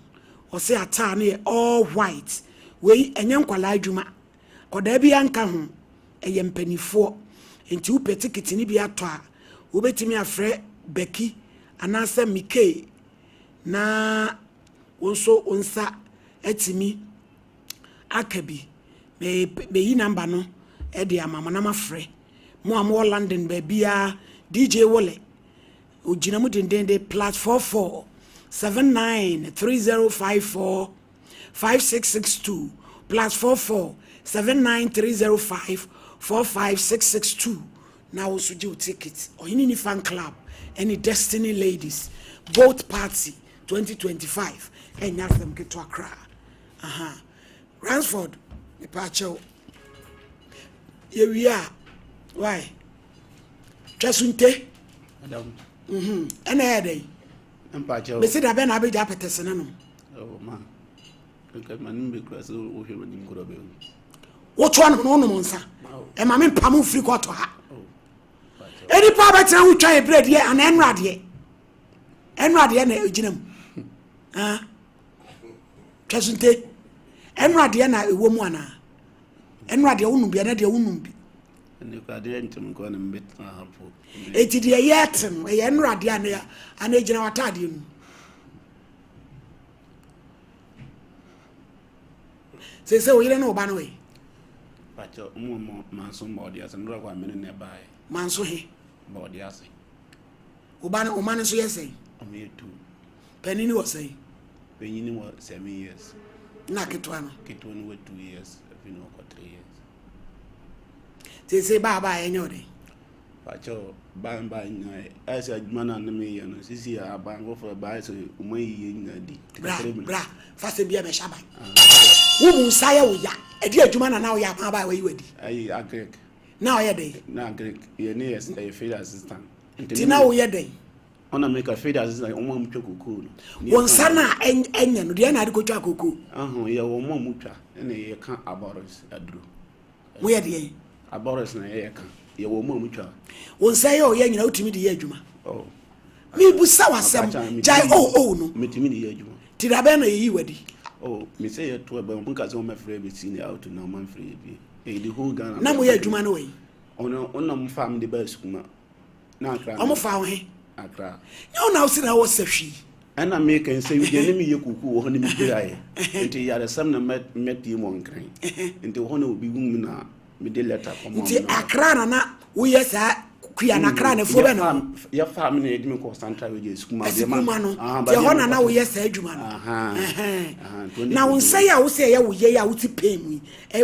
or say atane all white we enyen kwala adwuma koda bia anka ho empanifo enti upe ticket ni bia to a obetimi afre Becky anasa Mike na wonso onsa etimi akabi me yi number no e de amama na mafre mo am London ba bia DJ Wole ojinamu dendende +44 793054 5662 +44 79305 45662 now also do tickets or any fan club any destiny ladies both party 2025 and have them get to Accra Ransford departure here we are why Trasunte
Madam
ene ede
Empacho
be sit abe na be ja petesene no
oh man because man be cross o hwe nim ko be
wo to an no no nsa e ma me pam free ko to ha eni pa be tena wo twa e bread ye an enrade na eginam Trasunte enrade na ewo mu ana enrade wo num bi na de wo num bi
ne ka de ntim ko na mbet hapo
eti de yetem e ye nrade ana gina watade nu se o yire na oba no we
pacho mo manso mbodi asa ndura kwa mene ne bae
manso he
mbodi asa
oba no o man so yesay
ometu
penini wo say
penini wo 7 years
na ketwa no
wo 2 years afino ko 3 years
se baba enyode
pacho ba nyai asa adwuma na me ye no sisi abango for ba so umayi ngadi
bra fase bia me shaba wo mu saye wo ya edi adwuma na wo ya pa ba we wadi
ai agrek
na wo ye dey
na agrek ye ne yes a field assistant
ti na wo ye dey
ona make a field assistant o mo mtwa kokoo no
won sana enya no de na ade ko twa kokoo
ye wo mo mutwa na ye ka aboros aduro
wo ye dey
aboros na ye ka ye wo mo mutwa
won saye o ye nyina utimi de ye adwuma
oh
mi bu sa wasem jai no
metimi de ye adwuma
ti da be na yi wadi
oh me say ye to ba mun ka se o ma free be senior out na man free bi e di whole Ghana
na mo ye adwuma no we
ona mo fam de ba sukuma na akra
o mo fa wo he
akra
nyo na o si na wo sahwi
ana me kan say we de me ye kuku wo ne mi biraye enti ya da sam na met yi mo nkran enti wo na obi wum na me de letter ko mo
nti akra na wo ye sa kuya na akra na fo be no
ya fam na edimi ko central we sukuma
de man te ho na wo ye sa adwuma no na won say ya wo say ya wo ye ya wo ti pay mu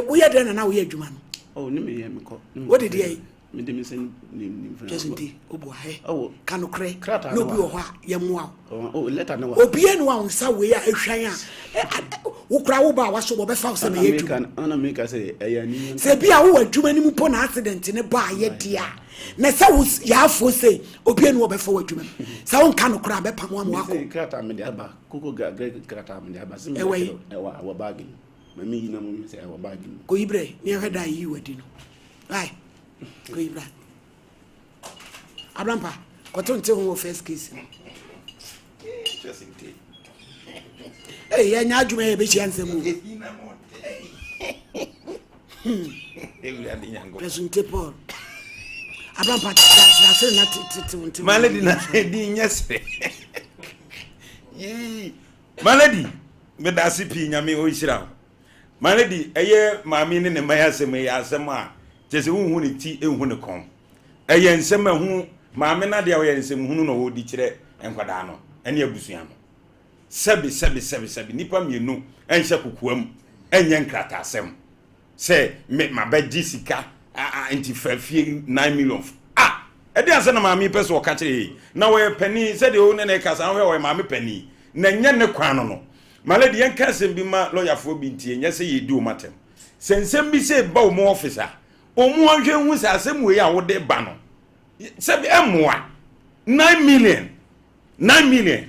wo ye de na wo ye adwuma no
oh ni me ye me ko
what did he
me de me sen ni
just ndi obo he
oh
kanokre no bi wo ho ye moa
oh letter na wa
obi enu a nsa we ya ehwan a wo kra wo ba wa so bo be fa so na ye adwuma
ana me ka say eya ni
se bi a wo adwuma ni mu po na accident ne ba ye dia na se wo ya afo say obi enu wo be fa wo adwuma se wo kanokra be pam am wako
krata me de aba koko krata me de aba se me wa bag mami yi na mo say wa bag
ko ibre ni hweda yi wadi no ai ko ibra abrampa ko to nte ho first case
just in
ya nya adwuma ye be chi ansemu presente Paul abrampa na se na titi
malady na di nyese malady me da sipi nyame o hira malady eye maami ne mai asem ye asem a jese hu ne ti ehu ne kon eye nsem hu maami na de ye nsem hu no wo di kire enkwada no ene abusua no sebi nipa mienu enhye kokoam enye nkrata asem se me mabaji sika anti fafie 9 million ede ase na maami pese o ka kire na we pani se de o ne kasa we o maami pani na nye ne kwan no malady yen kasem bi ma lawyerfo bi ntie nya se yedi o matem sensem bi se ba o mo officer o mo anhwe hu se asem we ya wo de ba no se bi emoa 9 million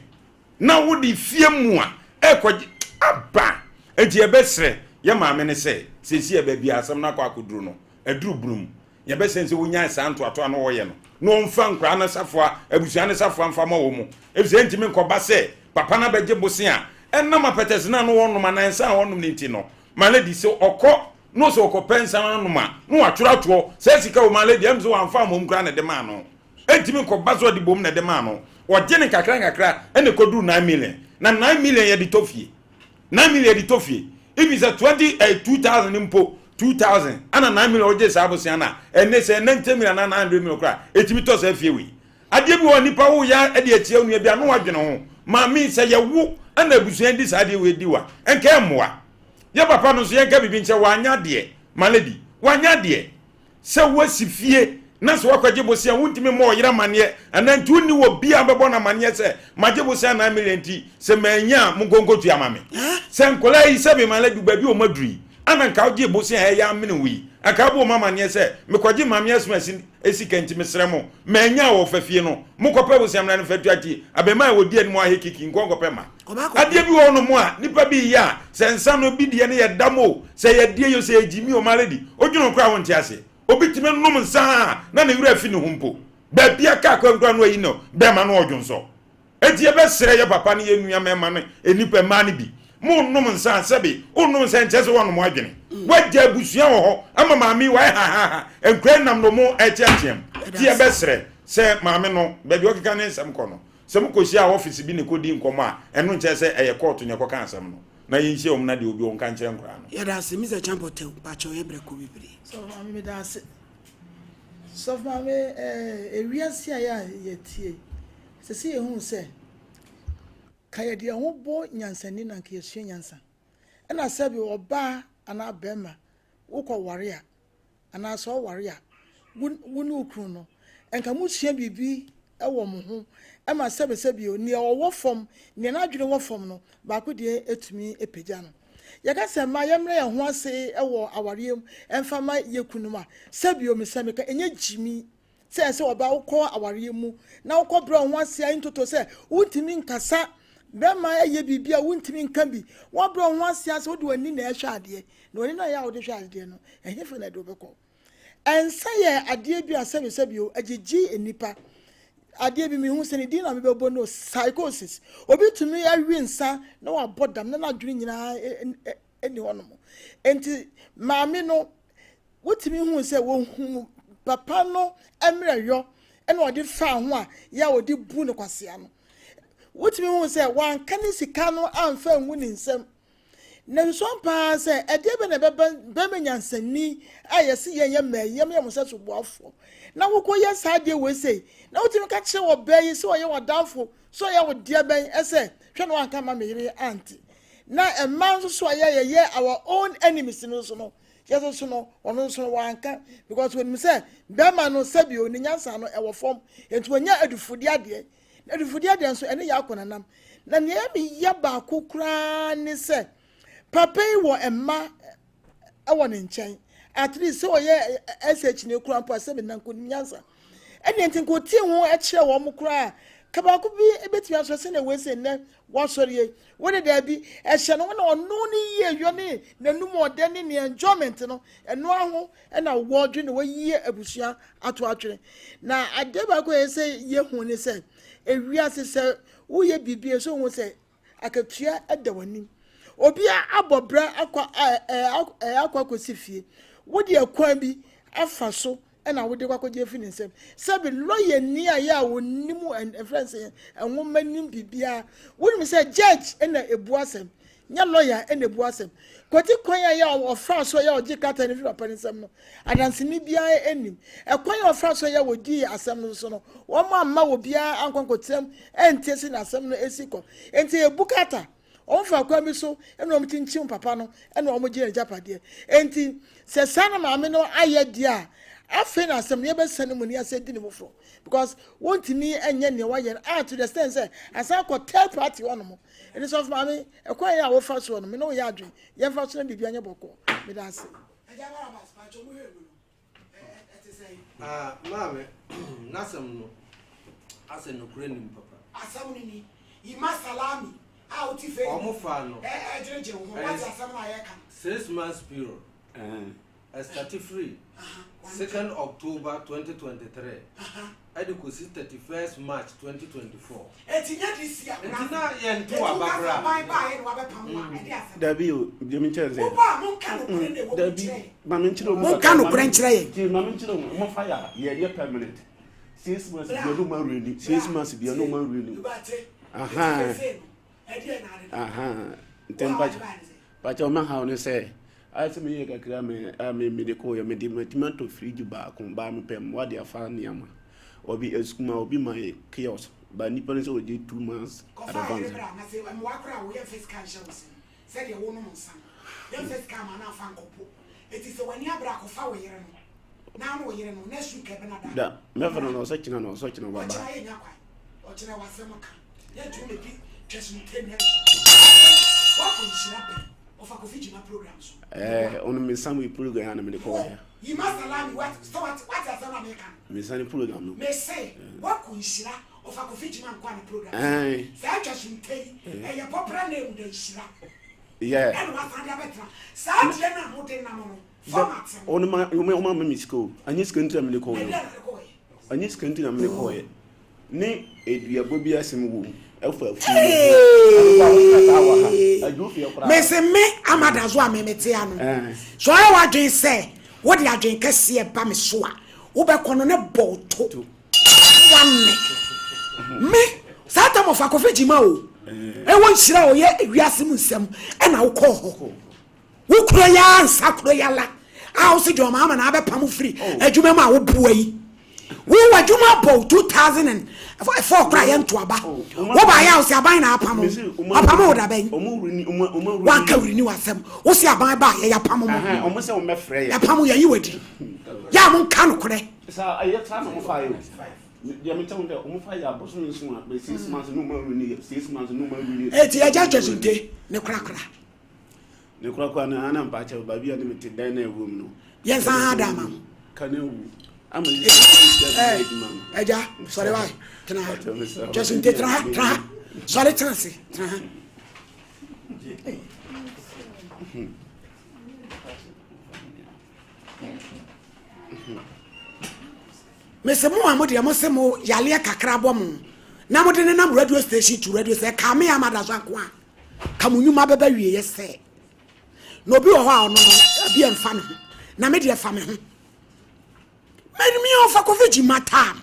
na wo di fie mu a ekwaji aba enti ebesre ye maame ne se sesi e ba bi asem na kwa akoduru no eduru brum ye be sense wo nya santo ato no wo ye no mfa nkra na safo abusua ne safo mfa ma wo mu ebise ntimi nkoba se papa na beje bosia enna mapetesina no wonum anansa wonum ne nti no malady se okọ no so okọ pensa no ma no atwurato se sika o malady emzo amfa mom kra ne de ma no entimi nkoba so de bom ne de ma no oje ne kakra ene koduru 9 million na 9 million ye di tofie 9 million di tofie if is a 2000 mpo 2000 ana 9 million oje sa abosia na ene se 90 million na 900 million kra etimi to se fie wi ade bi woni pa wo ya ade etie onu bia no wadwene ho ma mi se ye wu ana abusuan di sa de we diwa enka emmoa ye papa no so ye nka bibi nche wanya de malady wanya de se wasi fie na so wakwaje bosia wuntimi mo yira mane anantu ni wo bia bebo na mane se maje bosia na million ti se manya mugongotu amame se nkola yi se be malady ba bi o maduri ana nka oje bosia ya amene wi aka bo mama ne se mekwaje mame asuma esika ntimi sremo manya wo fafie no mukopa bosia mna ne fatu ati abema wo die ni mo ahekiki nkonkopa ma adie bi wo no mo a nipa bi ya se nsa no bi die ne ye damo se ye die yo se ejimi o malady odwuno kra won ti ase obitime nom nsa na ne wura fi ne humpo ba bia ka kwankwa no ayi no be ma no odwonso enti ye be sere ye papa ne ye nua mema no enipa ma ne bi mo nom nsa sebi onnom nsa nchese won mo adwene wagya abusua wo ho ama maami wa ha enkran nam no mo echiachem ti e besre se maami no bebi okeka ne nsem ko no se mo kohia office bi ne kodi nkomo a eno nchese eye court ne koka nsem no na yinhie om na de obi onka nkyere nkra no
ya da se Mr. Champotel pacho yebre ko bibiri
so maami me da se so maami ewiase aya yetie se se ehun se kaya de ho bo nyansani na nka yesua nyansa na sabi oba ana bema wokọ ware a ana so ware a wunu ukru no enka musua bibi ewo mo ho ema sabi oni owo fom ne na adwene wo fom no ba ko de etumi epagya no yaka se ma yemre ye ho ase ewo awariem emfa ma yekunu ma sabi o mesame ka enye jimi se oba wokọ awariem mu na wokọ bra ho ase ayi ntoto se wuntimi nkasa bema eye bibia wuntimi nka bi wo bra ho ase ase wode wani na ehwe ade na wani na ya wode hwe ade no ehye fe na do beko ensa ye ade bi asabi o agigi enipa ade bi mi hu se ne din na me bebo no psychosis obi tumi awi nsa na wa bodam na na dwene nyina eni hono mo enti maami no wotimi hu se wo hu papa no emre yo ena ode fa ho a ya ode bu ne kwase ano wotimi hu se wan kane sika no amfa nwu ni nsem na Sompa se ede be na be menyansani ayese ye mayem ye musa soboafo na wokọ ye saade we sei na wotimi ka kire wo bayi so ye wadafo so ye wo dia ben ese hwe no anka ma meyire anti na eman so ye our own enemies no so no Jesus so no ono so wanka because when me say be ma no sabi oni nyansa no e wo fom enti wonya adufudi ade nso ene ya akonanam na ne mi ya ba kokura ni se papa yi wo emma ewo ne nchen at least so ye sh ne kura mpo se me nanko nyansa ene enti ko tie ho e kire wo mo kura ka ba ko bi ebeti aso se na we se ne wo sori ye wo de da bi e hye no na ono ni ye yo ne nanum ode ne enjoyment no eno aho na wo dwe ne wo yie abusua ato atwere na ade ba ko ye se ye hu ne se ewiase se wo ye bibie so hu se akatua adawanim obi abobra akwa kosifie wodi akwan bi afa so na wodi kwakoje fi nsem sabi lawyer ni aya wonimu and friends enwoma nim bibia woni me say judge na ebuasem nya lawyer na ebuasem kwati kwan aya ofra so ya oji kata ni fi papa nsem no adanse ni bia enim ekwan ya ofra so ya wodi asem no so no wo ma ma wo bia ankwankotem entiesi na asem no esiko enti ebukata onfa kwa mi so eno omtinchim papa no eno omogire japade enti se sana maame no aye dia afi na asem ye besane mu ni asedi ni mofro because won't ni enye ne waye to the extent say asa ko third party one mo it is of maame ekwan ya wo fa so no me no ya adwen ye fa so na bibia nye boko me da ase
maame nasem no ase no kure ni papa
asam ni ima salami out if
omo fa no
jeje ho what asam na ye kan
6 months period started free 2nd October 2023 adequacy 31st March 2024
etinya this year
entina ye nto ababra
Dabi o jemi chenze
opa mon kan no kure ne wo
Dabi mama nchiro
mon kan no kure nchire ye
ti mama nchiro mo fire ye permanent 6 months bi no man really 6 months bi no man really Tempa pacha o man ha no say I say me kakra me de ko ya me de tomato fridge ba ko ba me pem wa de afa niama obi eskuma obi my chaos ba ni pere so de 2 months advance
na say me wa kra wo ye fiscal shows say de wo no monsa ye fiscal ma na fa nkopo eti se wani abra ko fa wo yere no na no wo yere no next week e be na
da me fa no so china baba
china ye nyakwa o china wa se mo ka ye ju me bi twesu tene wa ko nshira be of a coffee programs.
On me some program and me call here.
You must allow me what as an American.
Me send program.
May say, what could Shira of a coffee program? Such as you tell and your popular name, the Shira.
Yeah.
And what's under better. Such a modern format.
On my mammy school, and you can tell me the call. And you can tell me the call. Ne, a bobby as him woo.
me se me amada zo amemete ano so I wa dwen say what the adwen kase ba me so a wo be kono ne boto wanne me sata mo fa kofi jima o e won hira o ye wiase mu nsem e na wo kɔ ho wo kuro ya ansa kuro ya la a wo se do ma na be pam free adwuma ma wo bua yi wo wadwuma bo 2004 kra ye ntoaba wo ba ya wo se aban na apam apam wo da ben wa ka wuri ni wasem wo se aban ba ye ya pam mo
omo se o me frɛ
ya pam ye yi wadi ya mo ka no kore
sa aye tra no mo fa yo ya me tell them omo fa ya boso nso a be 6 months no ma wuri 6 months no ma wuri
e ti ya ja jesunte ne kra
na ana mpa cha ba bia ne mete dan na ewu no
yen san ha da ma
kana wu ama
eja sorry why tena jesunte tra sorry transi tra mese mo amode ya mo se mo yale kakra bom na mo de ne nam radio station to radio say ka me amada so akwa ka mo nyuma beba wie ye se no bi wo ho a ono bi emfa no na me de fa me ho me ofa covid mata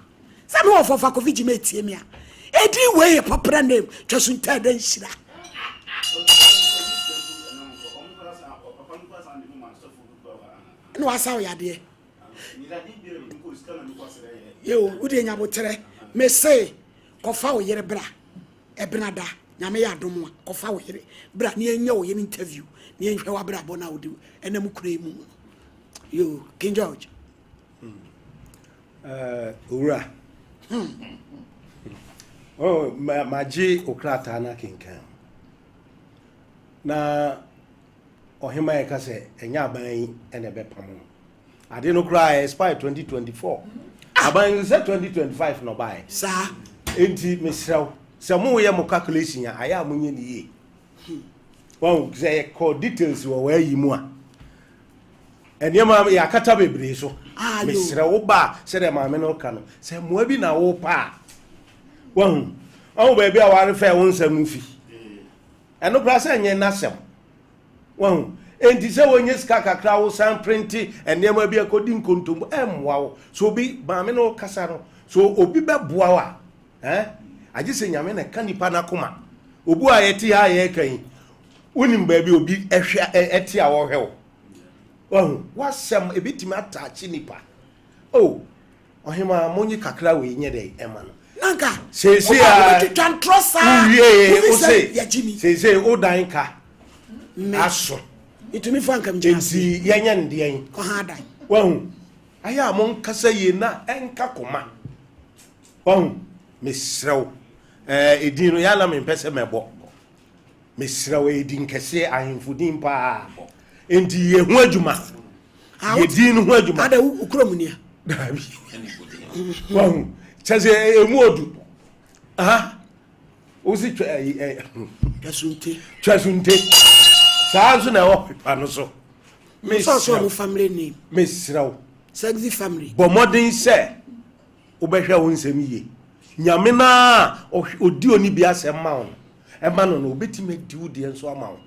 se me ofa covid metie me a edi we popra name twasunta dan hira no asaw ya de yo udi nya botere me say kofa wo yere bra ebnada nyame ya domo kofa wo yere bra ne enya wo yere interview ne enhwe wa bra bona wo di enam kure mu yo King George
ura oh maji okrata na kinkan na ohima ye ka se enya aban ene be pamo ade no cry expire 2024 aban se 2025 no buy
sa
enti mesraw se mo ye mo calculation ya aya mo nye ni ye won se ko details wo wa yi mu a eniema ya kata bebre so mesraw ba se de maame no ka no se mo bi na wo pa won ba bi a ware fa won sam fi eno bra se nye nasem won enti se wonye ska kakra wo san printi eniema bi akodi nkontom emwa wo so bi maame no kasa no so obi be boa wa aje se nyame na kanipa na koma obu a yeti ha ye kan unim ba bi obi ehwe eti a wo hwew wasem ebitimi atachi nipa ohima monyi kakra we nye de ema no
nanka
se a
tantrosa
se o dan ka aso
itumi fankam jasi
enti yenya ndien
ko ha dan
aya mon kasa ye na enka koma mesrew edin no ya na me pese mebo mesrew edin kese ahemfudin pa enti ye hu adwuma ye din hu adwuma
ada ukromunia
dabi chaze emu odu osi twasunte saanso na wo pepa no so
me so mo family name
mesrew
sexy family
bo modern se obehwa won nsem ye nyame na odi oni bi asem ma won e ma no obetime di wudi enso ama won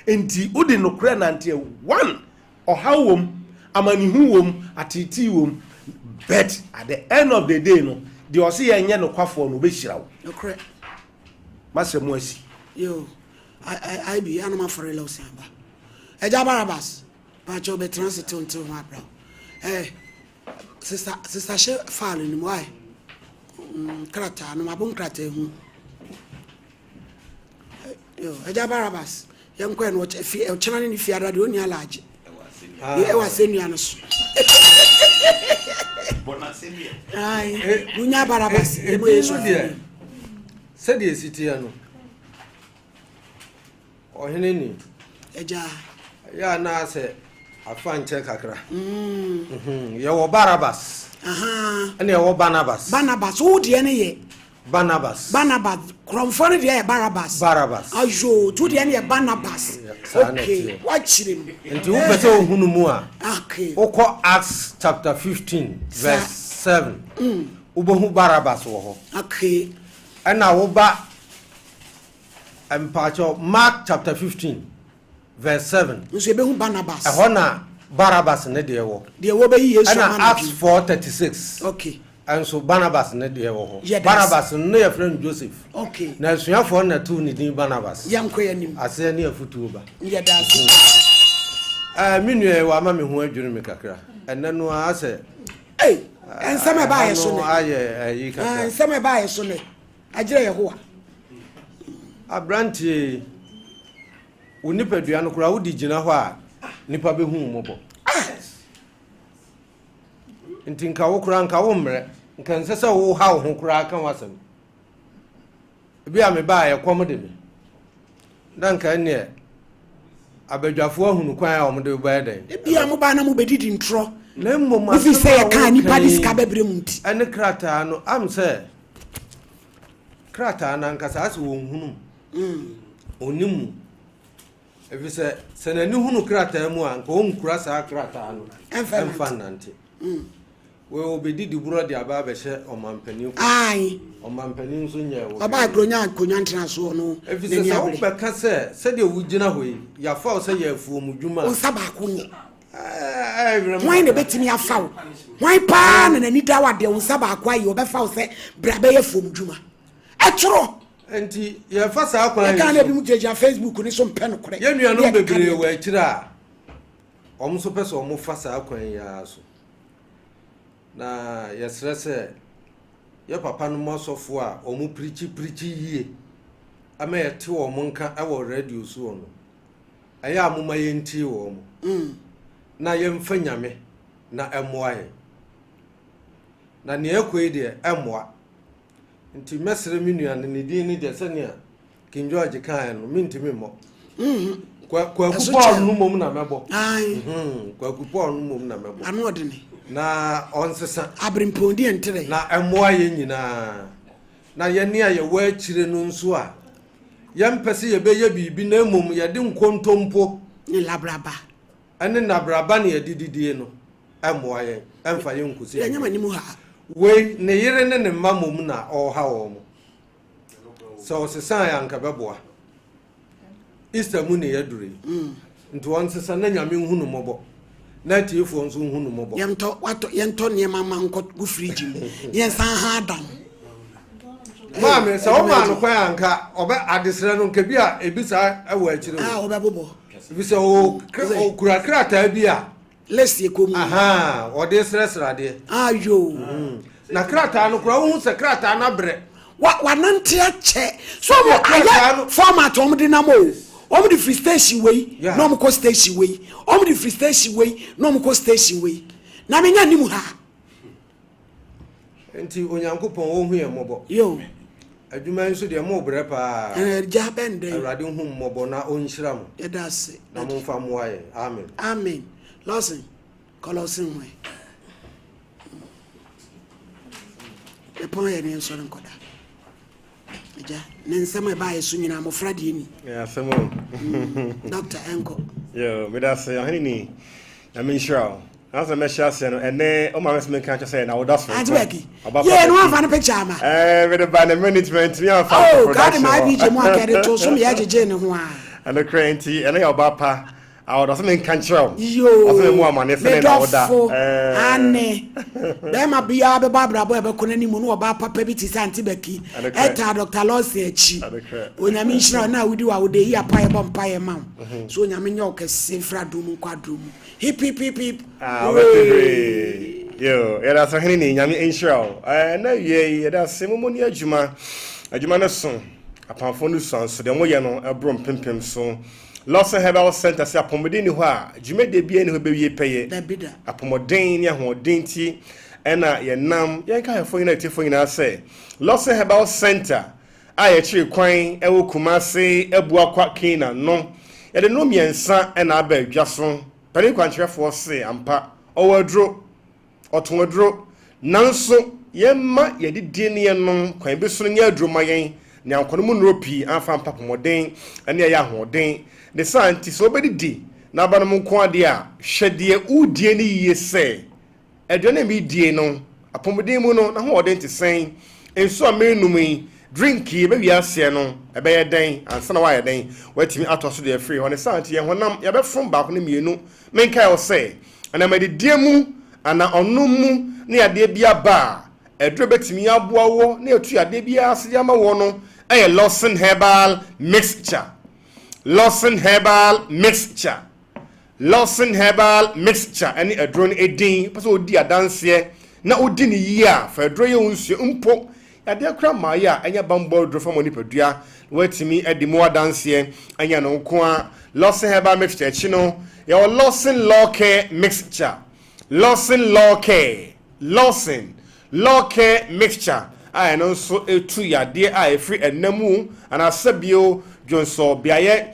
enti udi no kra nante one ohawom amanihu wom atiti wom but at the end of the day no the osi yenye no kwafo no behira wo
no kra
masemu asi
yo I be anama for a loss amba eja barabas pa cho be transit until my bro sister she fall ni why krata no mabon krata hu yo eja barabas yankwa no fi chana ni fi ada de oni alaje e wa senua no so
bona senua
ai dunya barabas e mo yesu
de se de sitia no ohene ni
eja
ya na se afanche kakra ye wo barabas ene wo barnabas
wo de ne ye
barnabas
kromfo ne de ye barabas ajo tu de ne ye barnabas okay wachire mu
enti wo pese ohunu mu a okay okọ Acts chapter 15 verse 7 ubohu barabas wo ho
okay
ena wo ba
Mpacho Mark chapter 15 verse 7.
Nso ebe hu Barnabas.
Ehɔ na Barabbas ne de wo.
De wo be yi Yesu
Ana Acts 4:36.
Okay.
And so Barnabas ne de wo.
Yes.
Barnabas ne your friend Joseph.
Okay.
Na suafo na tu ni din Barnabas.
Yam ko yanim.
Ase ne afutu ba.
Yedase.
Minue wa ma me ho adwunu me kakra. Enne no ase.
Hey, ensama ba ye so ne.
Aye yi kakra.
Ensama ba ye so ne. Agire Yehowa.
Abrantie unipadua no kura wodi gina hɔ a nipa be hu mmɔbɔ. Ntinka wo kura nka wo mre nka nsese wo ha wo ho kura kan wasem. Bi a me ba ye kom de me. Dan ka ne abadwafo ahunu kwan a omde ba den.
Bi a mo ba na mo bedidi ntro.
Na mmom
Ofi se ye kan nipa diska bebre mu nti.
Ene krata no am se krata na nka sa ase wo hunu. Onimu efi se na ni hunu krata mu a nka o nkura sa krata no emfa nante. We obedi di buro di aba be hye omampani ko.
Ai
Omampani nso nya wo.
Oba akronya ntena so no.
Efi se sa wo beka se de wo gina hoyi ya fa o se ya afuo mu dwuma.
On saba ko nye. Why ne betimi afaw? Why pa na nani da wade on saba ko ayi obefa o se bra be ye fom dwuma. Etro
enti ya fa sa akwan.
E kan na bi mu jeja Facebook ni so mpe no kore.
Ye nua no bebre wa akira. Om so pese om fa sa akwan ya so. Na yesre se ye papa no mosofo a om preach yie. Ama ye te wo nka e wo radio so no. Aya amuma ye nti wo mo. Na ye mfa nyame na emoa ye. Na ne ekoi de emoa. Nti mesere mi nua ne din ni de se ne King George kan no mintimi mo. Kwa kupon no mom na mebo.
Ai.
Kwa kupon no mom na mebo.
Anu odene.
Na onsesa
abrimpondi entere.
Na emoa ye nyina. Na ye ne aye wa akire no nso a. Ye mpese ye beye bibi na mom ye de nkontompo
ni labraba.
Ene na braba na ye dididie no. Emoa ye. Emfa ye nkusi.
Ye nyama ni mu ha.
We ne yere ne mamom na oha wo mo. So sesan ya nka beboa. Easter mu ne yadure. Nti won sesa na nyame hunu mobo. Na tiefo nso hunu mobo.
Yento ne mama nko gu fridge mu. Yen san ha adam.
Mama se o ma no kwa anka obe adesere no nka bi a ebisa awo akire.
Obebobo.
Bi se o kura krata bi a
Lesi ekomu.
Aha, o de sresra de.
Ayo.
Na krata no kura hu se krata na bre.
Wa nante ache. So mo aya format om de namo. Om de free station way, no mo ko station way. Om de free station way, no mo ko station way. Na me nya nimu ha.
Enti onyankopon wo hu ye mobo.
Yo.
Adwuma nso de mo bre pa.
Ja bende.
Awrade hu mobo na onhyira mo.
Edase.
Na mo fa mo aye. Amen.
Amen. Listen. Colossing way. The point is so nkoda. Ja, nensema ba yesu nyina mo frade ni.
Yeah, samo.
Dr. Enko.
Yo, me da say hani ni. I mean sure. As a measure say no ene o ma mesme kan say na wo da so.
Adweki. Yeah, no one picture ma.
Me the ban management me on
fa. Oh, God my BJ mo akade to so me ajeje ne ho a.
And the cranty ene your bapa. I would also make control.
Yo,
I feel more money for that.
Anne, there might be a Barbara boy, but couldn't even know about Papa Bitty Santi Becky. Eta Dr. Lossie. When I mention now, we do our day here, pie bomb pie mount. So Yaminok, Sifra Dum Quadrum. Hip, hip, hip, hip.
Yo, that's a henny, Yami ain't sure. No, ye, that's Simonia Juma, a Jumana son, upon Fonduson, so the Moyano, a brom pimpim so. Lost and Herbal Center say apomodeni ho a dwume de bia ne ho be wie peye apomodeni ya ho denti ena ye nam ye ka hefo ina tifo ina say Lost and Herbal Center a ye chiri kwan e wo Kumase ebu akwa kina no ye de no miensa ena aba adwaso pere kwantrefo se ampa owadro otonwadro nanso ye ma ye didie ne ye no kwan bi so nya adro mayen ne ankono mu nropi amfa ampa pomodeni ene ye ahoden the scientists obedi di na ba no nko ade a hwede udie ni yiye se edwane mi die no apomodin mu no na ho ode ntesen enso amenum yi drink yi be wi ase no e be ye den ansa na wa ye den watimi atoso de free ho ne santi ye honam ye be from back ne mienu menka yo say ana me de diemu ana onumu ne ade bia ba edro betimi aboa wo ne etu ade bia ase ama wo no eye Lawson herbal mixture Lawson herbal mixture Lawson herbal mixture any adron edin paso odi adanse na odi ni yi a fa adro ye unsu mpo ade akra ma ya anya bambo dro famo ni padua watimi edi mo adanse anya no nko a Lawson herbal mixture chi no your Lawson law care mixture Lawson law care Lawson law care mixture I no so etu ya de a free enamu ana sabio jonso biaye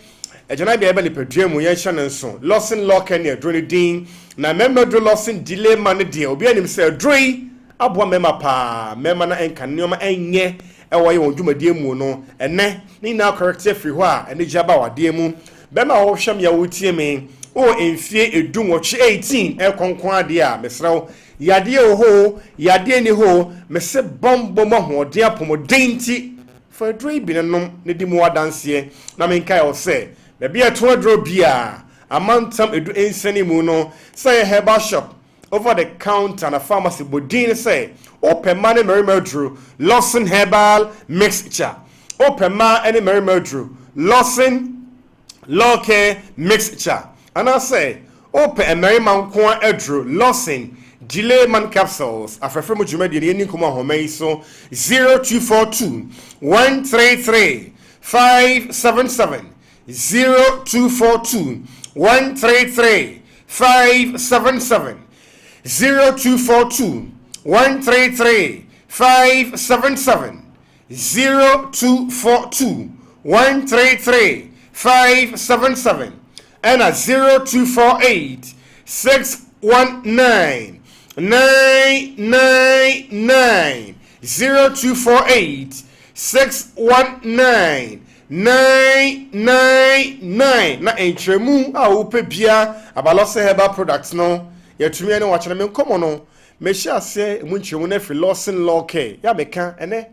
ejana bia ebe le padua mu ye hye nso Lawson law care ne adro din na member dro Lawson delay man de obi anim say adroi aboa mema pa mema na enka neoma enye ewo ye wondwumadie mu no ene ni na correct free ho a ene jaba wade mu bema wo hwem ya wotie me o enfie edun wo 18 e konkon ade a mesrew yade ho yade ni ho mese bombo mo ho de apomodenti fa adroi bi nenom ne di mu adanse na menka yo say be bia to adro bia amantam edu ensani mu no say herbal shop over the counter and a pharmacy bodin say open man Mary Murdrew Lawson herbal mixture open man any Mary Murdrew Lawson law care mixture and I say open a Mary man kwa edru Lawson delay man capsules afrefremu jumadi ni nkuma home so 0242 133 577 0242 133 577 0242 133 577 0242 133 577 and at 0248 619 999 0248 619 999 na entremu a upe bia abalose herbal products no yetumi ene wachana me nkomo no me hia se mu nchemu na free Lawson law care ya meka ene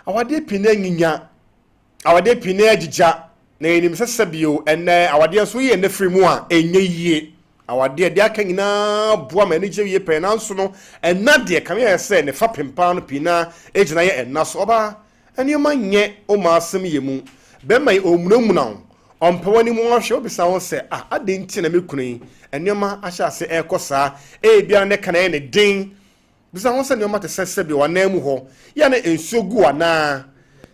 awade pina nyinya awade pina agija na enim sesebio ene awade so ye ne free mu a enye yie awade de aka nyina boa ma ne je wie pe na nso no ena de kame ya se ne fa pempa no pina ejina ye ena so oba ene ma nye o ma asem ye mu be mai omunamuna ompewani mu ahwe obisa won se adenti na mekunu enema ahya se ekosa bia ne kana ne din bisa won se ne mate sesebe wanamu ho ya na ensogu ana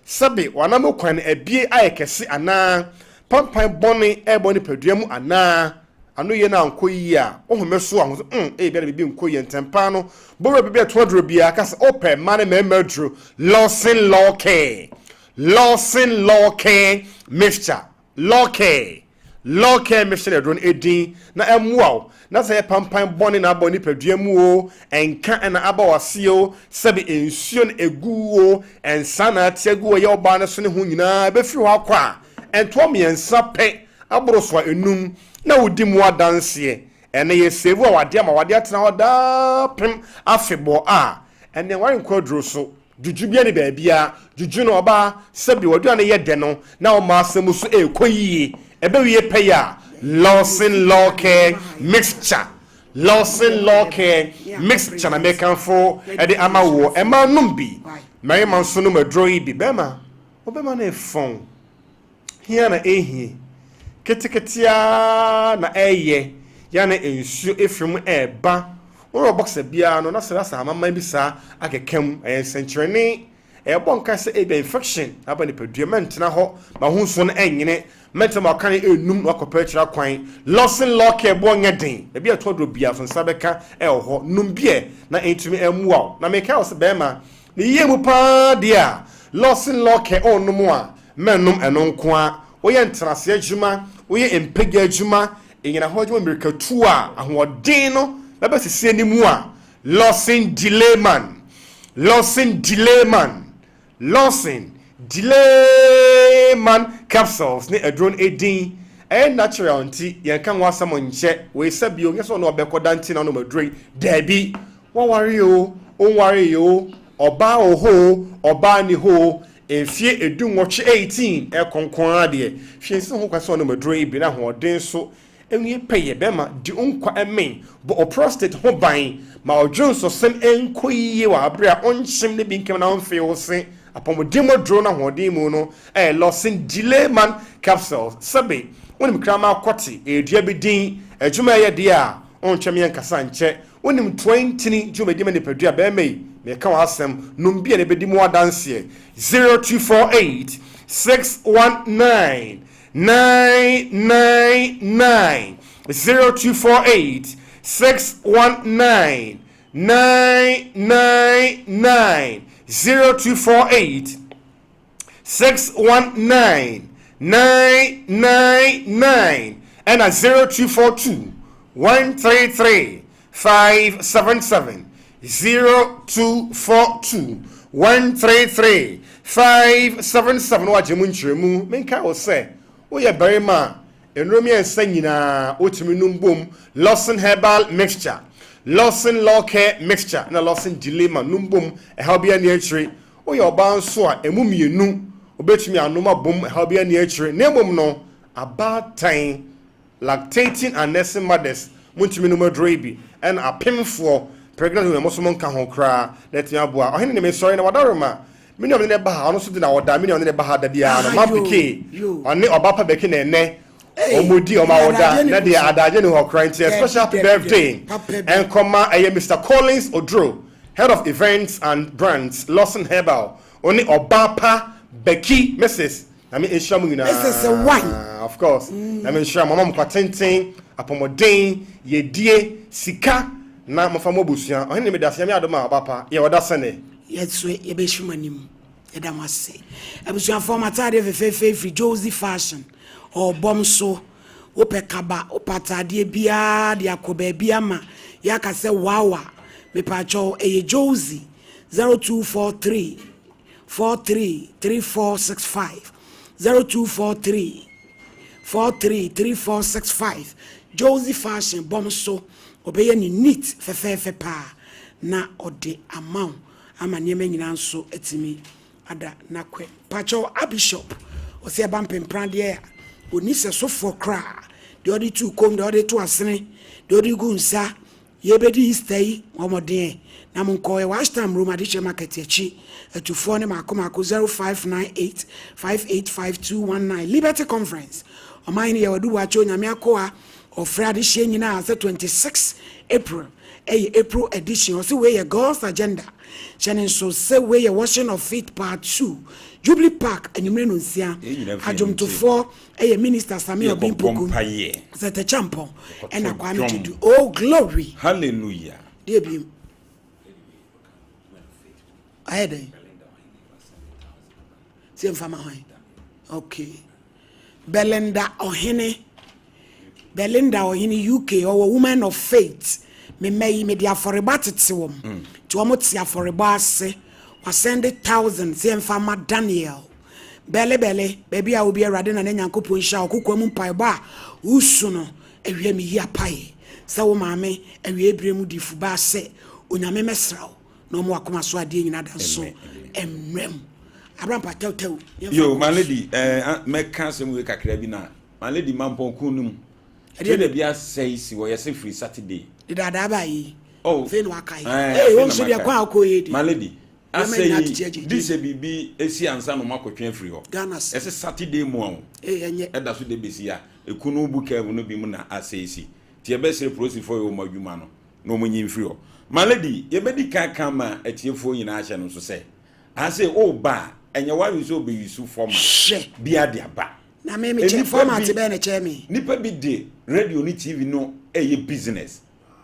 sabe wanam kwan abie ayekese ana pampan boni boni paduamu ana anu ye na ankoyi a ohomeso ahun bia na bibi nkoyi ntempa no boro bibi atodro bia kasa open man memedro Lawson law care Lawson law care mixture law care mixture drone edin na emuaw na say pampan boni na boni paduamu o enka na abawase o sabe ensuo na egu o ensana tiagu o ye oba na so ne ho nyina be firi ho akwa ento miensa pe aboroso enum na wodi mu adanse ene ye save o wade ama wade atena hoda pem afebo a ene wan kwadro so juju bia ni ba bia juju no oba sabe wadu na ye de no na o ma asem so ekoyi ebe wie pe ya Lawson law care mixture Lawson law care mixture na mekan fo e de amawo e ma numbi mary man so no madroi bi bema obema na efon hia na ehi keteketia na eye ya na ensu efrim eba wo box bia no na sera mama bi sa akekam sentrene e bon ka se ebe infection aba ni paduament na ho ma hu so na enyene metam akan enum no akopa kira kwan Lawson law care bo nyeden e bia todro bia so sabeka e ho num bia na entumi emuwa na meka o se bema ni yemu pa dia Lawson law care onum a menum enonko a woye ntrase adwuma woye empege adwuma enyina ho adwuma mirikatu a ahoden no baba sisi animu a Lawson delay man capsules ne adron edin natural nti yen kan wasam nche we sabio nyeso no obekoda nti na no madroi dabi won ware yo oba oho oba ni ho efie edu nwɔtwe 18 ɛkonkon ade hwɛ nsi ho kwasɛ no maduro ibi na hoɔden so enwie pɛyɛ bɛma di onkwa ɛmen bo prostate ho ban ma ɔdwo nsɔsɛm ɛnkɔ yie wɔ abere a ɔnhyem ne bi nkɛm na ɔmfee wo se apɔmuden maduro na hoɔden mu no lɔsen delay man capsules sɛbe wonim krama akɔte edua bi din adwuma ɛyɛ deɛ a ɔntwɛm yɛn kasa nkyɛ wonim 20 ni dwumadi ma nipadua bɛma yi meka wa asɛm nom bia ne bɛdi mu adanseɛ 0248 619 999 0248 619 999 0248 619 999 and at 0242 133 577 0242 133 577 wa jemu nchiremu menka wo se wo ye barima enromi ensa nyina otumi numbom Lawson herbal mixture Lawson law care mixture na Lawson dilemma numbom e ha bia ne achire wo ye oba nso a emu mienu obetumi anoma bom e ha bia ne achire na emom no abatan lactating and nursing mothers muntumi no madroi bi and apemfo pregnant women most monka ho kra let me aboa ohene ne me sorry na wadaroma mini on ne ba ha ono so di na wada mini on ne ba ha da dia no mapike oni obapa beki na ene omodi o ma wada na dia adaje ne ho kra nti special happy birthday and comma Mr. Collins Odro, head of events and brands Lawson Herbal oni obapa beki Mrs. I mean inshamu ina
Mrs. Wine
of course I mean inshamu mama mkwatenten apomodin yedie sika na mafamo busua ohene me dasia me adoma abapa ye wada sene
yetwe ye be hwumanim ye da mase abusua formatade fefefe free Josie fashion or bomso opekaba opatade bia de akoba bia ma ya ka se wawa me pacho eye Josie 0243 433465 0243 433465 Josie fashion bomso obeye ni neat fefefe pa na ode amount ama niema nyina nso etimi ada nakwe pacho abishop o se bampempran de oni se so for kra de odi tu kom de odi to asene de odi gunsa yebedi stay omoden na monko e wastam room adiche market echi atufo ne makomako 0598 585219 Liberty Conference o mine ye wadu wacho nyame akoa of Friday nyina as 26 April April edition so we God's agenda chanin so say we washing of feet part 2 Jubilee Park enyumre no nsia adwom to 4 minister Samuel Bimpoku zete champion and akwame to do oh glory
hallelujah
dey be ahead same fama hoy okay Belinda Ohene UK or woman of faith me dia foreba tete wom to omo tia foreba ase wa send 1,000 same fama Daniel bele baby a obi awade na nyankopon hia okokwa mu pai ba usu no ewie mi hia pai se wo maame ewie bremu di fu ba se onyame mesraw no mo akoma so ade nyina da so emrem abram patew
yo my lady me cancel we kakra bi na my lady mampon kunum ade bia say si wo yesi free Saturday
did ada yi
oh
fe no akai won so de kwa akoyedi
my lady I say this bibi esi ansa no makotwe free ho ese Saturday mu on enye eda so de besia ekunu buka mu no bi mu na asesi ti e be sere prosi for yo madwuma no mo nyin free ho my lady ye bedi kan ma atiefo nyina ahye no so say I say oh ba enye wa wi so be yusu forma bia de aba
na me che format be na che me
nipa bi de radio ni TV no eye business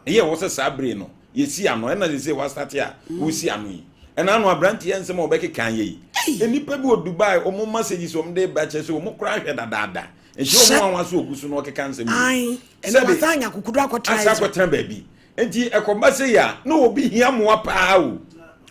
eye wo se sabre no ye si ano e na say wa start ya wo si ano yi e na ano abranti ye nsem obeke kan ye yi nipa bi o Dubai o mo messages o mo de ba che so o mo kra hwe dadaada e je o mo anwa so ogusu no okeka nsem
ai e na wasanya kukudu akotra
asa akotra ba bi enti e ko ba se ya no obi hia moa pa o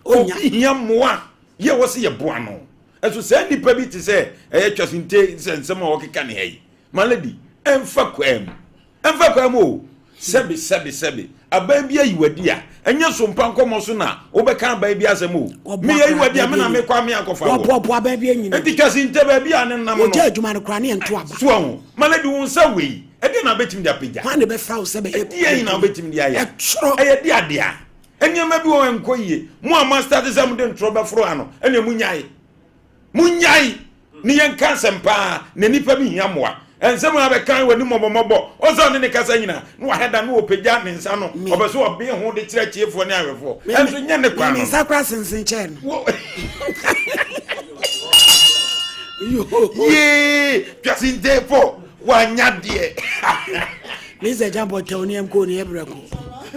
obi hia moa ye wo se ye boa no eso se nipa bi ti se e twasinte se nsem o okeka ne hey my lady emfa kwam o sebi aban bi ayiwadi a enye Sompa Nkomo so na wo be kan aban bi asem o me ayiwadi a me na me kwa me akofa wo
popo aban bi anyina
enti kasi nte ba bi ane nam no
oje adwuma no kra ne ento aba
so ho maladi won sa wei e de na betim dia peja
man be fra wo se be
e na betim dia ya
etro
e dia dia enyama bi wo enkoyie mu a master de sam de ntro be fro ano ene munyai ni yen kanse mpa na nipa bi hiamoa ensem na be kan wani mobomobo ozo ne kasa nyina no wa heda no opegya ne nsa no obeso obe ho de kire chiefo ne awefo enso nya ne kwa no
ni sakra sensen che no
ye kasi ndepo wa nya de
ni se jambo tawni em ko ni ebreko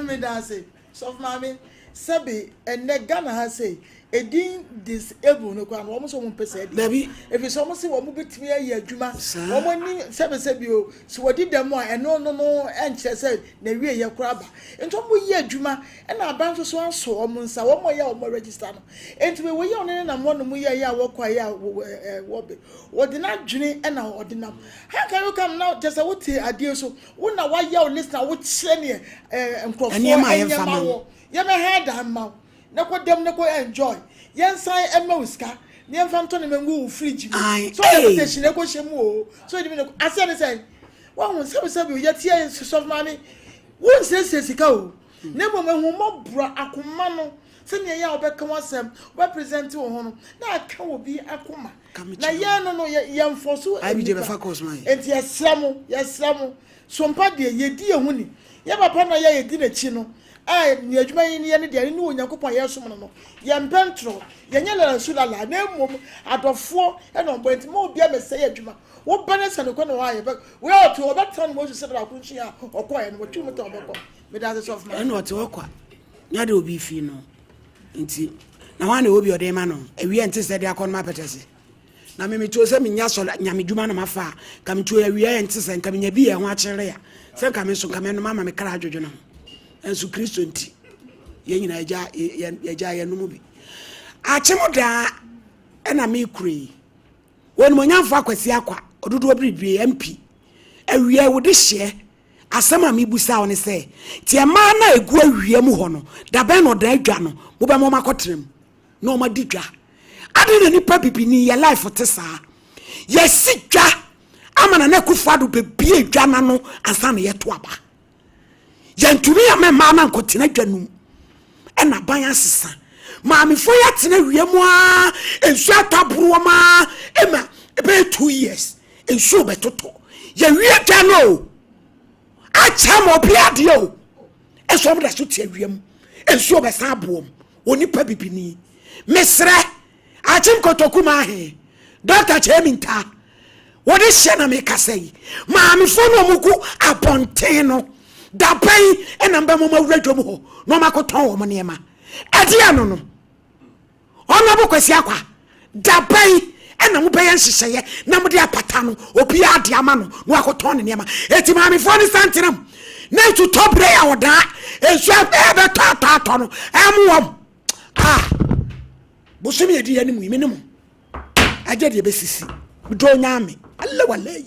me da say so mama sabi enne Ghana ha say edin disable no kwa no mo so mo pese edi
dabi
if so mo se wo mo betimi ayi adwuma wo mo ni sabi o so wodi dem a eno no enche se na wie ye kura ba ento mo yi adwuma e na aban so anso wo mo nsa wo mo ye wo mo register no ento we ye one na mo no mo ye ya wo kwa ya wo be wo de na dwene e na wo de nam how can you come now just what ade so wo na wa ye o listener wo kire ne enkrofo enyema wo ye me head am Nako dem nako enjoy. Yen sai ema uska. Ni emfanto ne mengu fridge mi. So the station nako shemu o. So di nako ase ne say. Wa won sabi ye tie soft money. Won say sika o. Ne mo mehu mo bra akoma no. Se ne ya obeka wasem, we present wo ho no. Na aka obi akoma. Na ye no ye enforce.
I be dey fa course man.
Enti yesramo. Sompa de ye di ehuni. Ye papa na ye di na chi no. Ni adwuma yi ne de ni onyankopon yesom no ye mpentro ye nyela sulala na emom adofo e no mbenti mo bia mesey adwuma wo bane sane ko no aye we otu obetan mo su se da kunchi a okoye no tu meta obeko me da se of man
no otu okwa nya de obi fi no nti na wan obi ode ma no ewie enti se de akon ma petese na me metu se menya so nyame dwuma no mafa ka metu ewie enti se nka menya bi ye ho akere ya se nka me so nka me no mama me kra adwodwo no ensu Kristo nti ye nyina eja ye no mu bi achemo da na me kure wonu monyamfa akwasi akwa ododo obiribie MP awie wo de hye asema me busa woni se tie ma na egu awie mu ho no da ben no da adwa no mo be mo makotrem na o ma didwa ade na nipa bibini ye life tesa ye sidwa amana na kufado be bie adwa na no ansa na ye to aba yantumi ya me mama nkotina dwanum e na ban asesa maami fo ya tena wiemu a ensu atabro ma ema ebe 2 years ensu betoto ye wie dwano acha mo bia de o ensu obda so tia wiemu ensu obesan aboom onipa bibini mesre achim kotoku ma he Dr. Cheminta wodi hye na me kasai maami fo no muku abonten no da pai enamba mo mawradwo mo no makoton wo mo niema adia no no ono bo kwasi akwa da pai ena mo bayan hyehyeye na mo de apata no obi ade ama no no akoton ne niema eti maami fo ni santinam na to top prayer woda ensu ebe to no amwom bosumi edi ya ni mu imene mu aje de besisi do nyame alle wallahi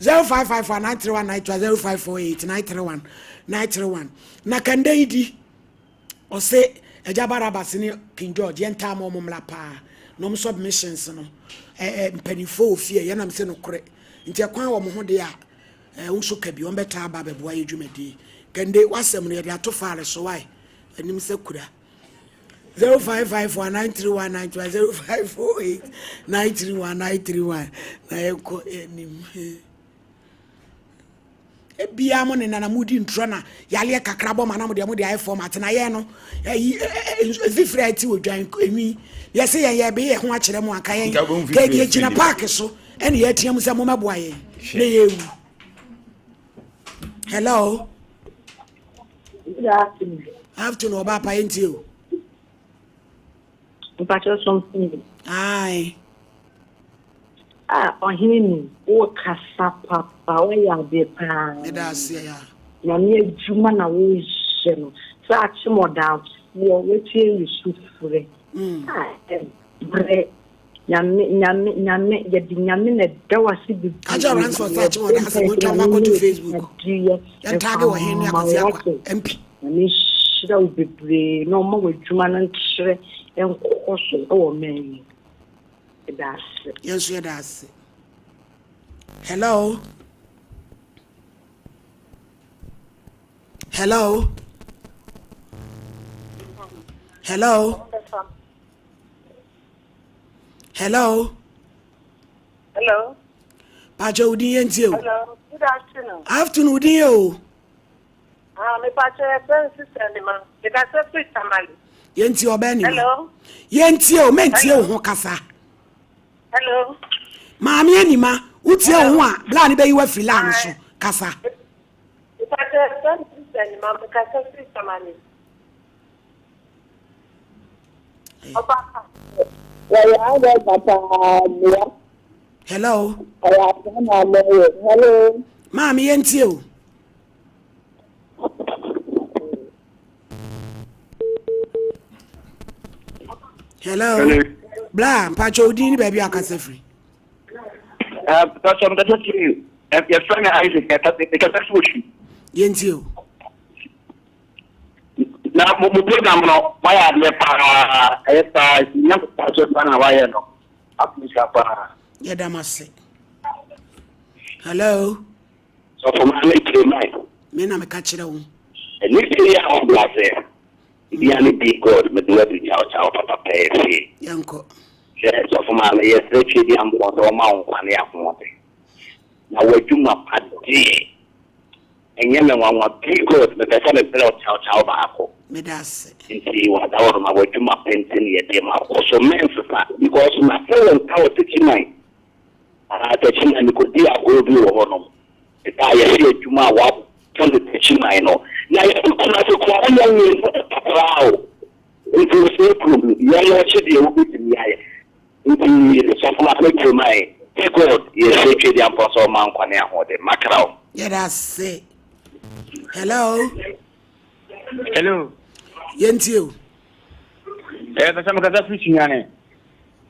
0554931920548931 na kande idi o se ejabara basini King George yenta mo mumla pa no submissions no mpanifo ofie ye na mse no kore nti akwan wo mo ho de a unso kabi on beta aba beboa yedwumadi kande wasem no ye de atofare so wai anim se kura 0554931920548931 na yeko enim ebia mo ne nana mudi ntro na yale kakrabo ma na mo de ayi format na ye no fifre ati odwan enwi ye se ye be ye ho a kire mo aka ye ke ye gina park so ene ye tiam se mo meboa ye na ye wu hello
good afternoon
oba pa enti o
mpacho something
ai
ohini o kasa papa o ya be pa
medase ya
na me adwuma na wo hye no sa achimo da wo wetie yusu fure bre nyame yedi nyame na dawasi bi
aja ran so search mo da se mo twa ko to Facebook ya tag wo hen ya kwasi akwa MP
ni shira ubebre no mo wadwuma na nkyere enkoso o men das
yes ya das hello hello hello hello
hello
Pacho udi yentio
hello good afternoon
afternoon udi yo
me pacho e sister ni ma e ka se fit tamale
yentio oba ni
hello
yentio mentio ho kasa
hello
maami anima utie ho a bla ni be yiwa filan so kasa
me pacho e sister ni ma me ka se fit tamale opa
hello
hello
maami yentio hello bla Pacho udi ni baby akasa free
That's what I'm going to tell you. Your friend Isaac, that's what you.
Yentio.
Now, my program, why are you a young person? Why are you?
Yeah, damasi. Hello.
So, for my late night,
me na me catch it on.
and if you are on glass there, the only big God, but do every chow papa pay.
Yanko.
Yes, so for my yesterday, the ambulance or mount one year from one thing. Now, what you must add, and Yemen one big God, but there's a fellow chow barco.
Me das.
And see what out of my way to my pension yet, them also meant because my fellow tower teaching mine. Teaching and could be a good view of honor. If I hear to my walk, tell the teaching I know. Now, you can also call young men into the same room. You are watching the open in the eye. Into the soft to my God, yes, the apostle Mount Quania or the mackerel.
Yeah, that's it. Hello.
Hello.
Yentio.
That's some of the fishing on it.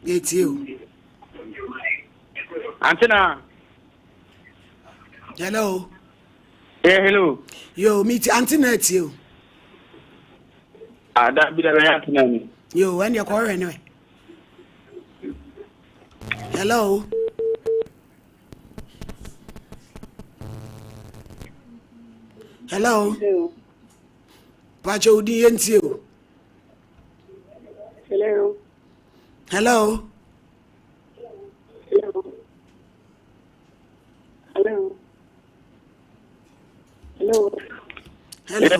Yentio.
Antenna.
Hello.
Yeah, hello.
Yo, meet Antoinette you.
That be the antenna.
Yo, when you call anyway. Hello. Hello. Pacho udi yentio.
hello
Hello.
hello hello hello
Hello.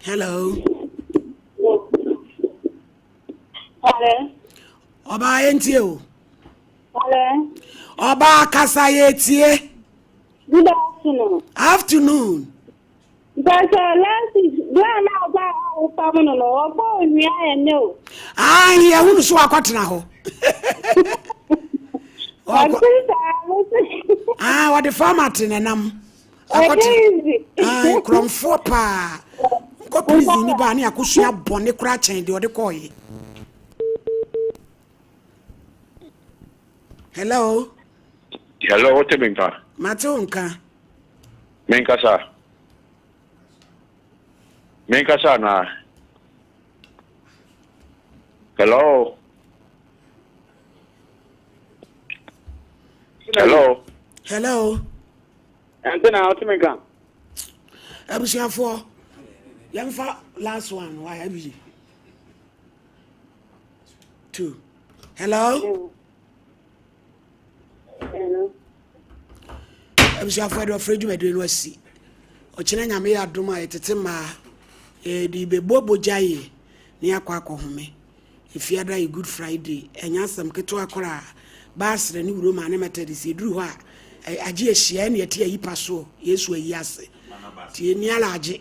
Hello.
hello
Oba yentio.
hello
Oba kasa yetie.
good afternoon
Afternoon.
but last is when I go family no go we are no
Ai ya hunu so akotena ho. What the format in enam. Ai kromfo pa. Ko prison ni ba ni akosua bone kura chen de ode koye. Hello.
Hello, what do you mean?
Matonka.
Menkasa na. Hello.
Hello.
Antenna, what do you mean?
Abusia for. Yamfa last one. Why abi? 2. Hello.
hello
Abusia for do fredu medwe no asi. Ochina nyame ya doma etete ma di bebobo jaye ne akwa akohome. Ifiada a good Friday. Enya sam keto akora basre ni wuro ma ne metedisi duru ho a agye ehia ne yete ayi paso Yesu ayi ase. Tie ni alaje.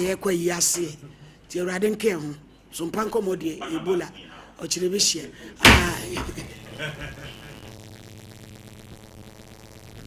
Ye kwa yi ase. Tie urade nke ho. Sompa Nkomo de Ebola. Ochire be hia.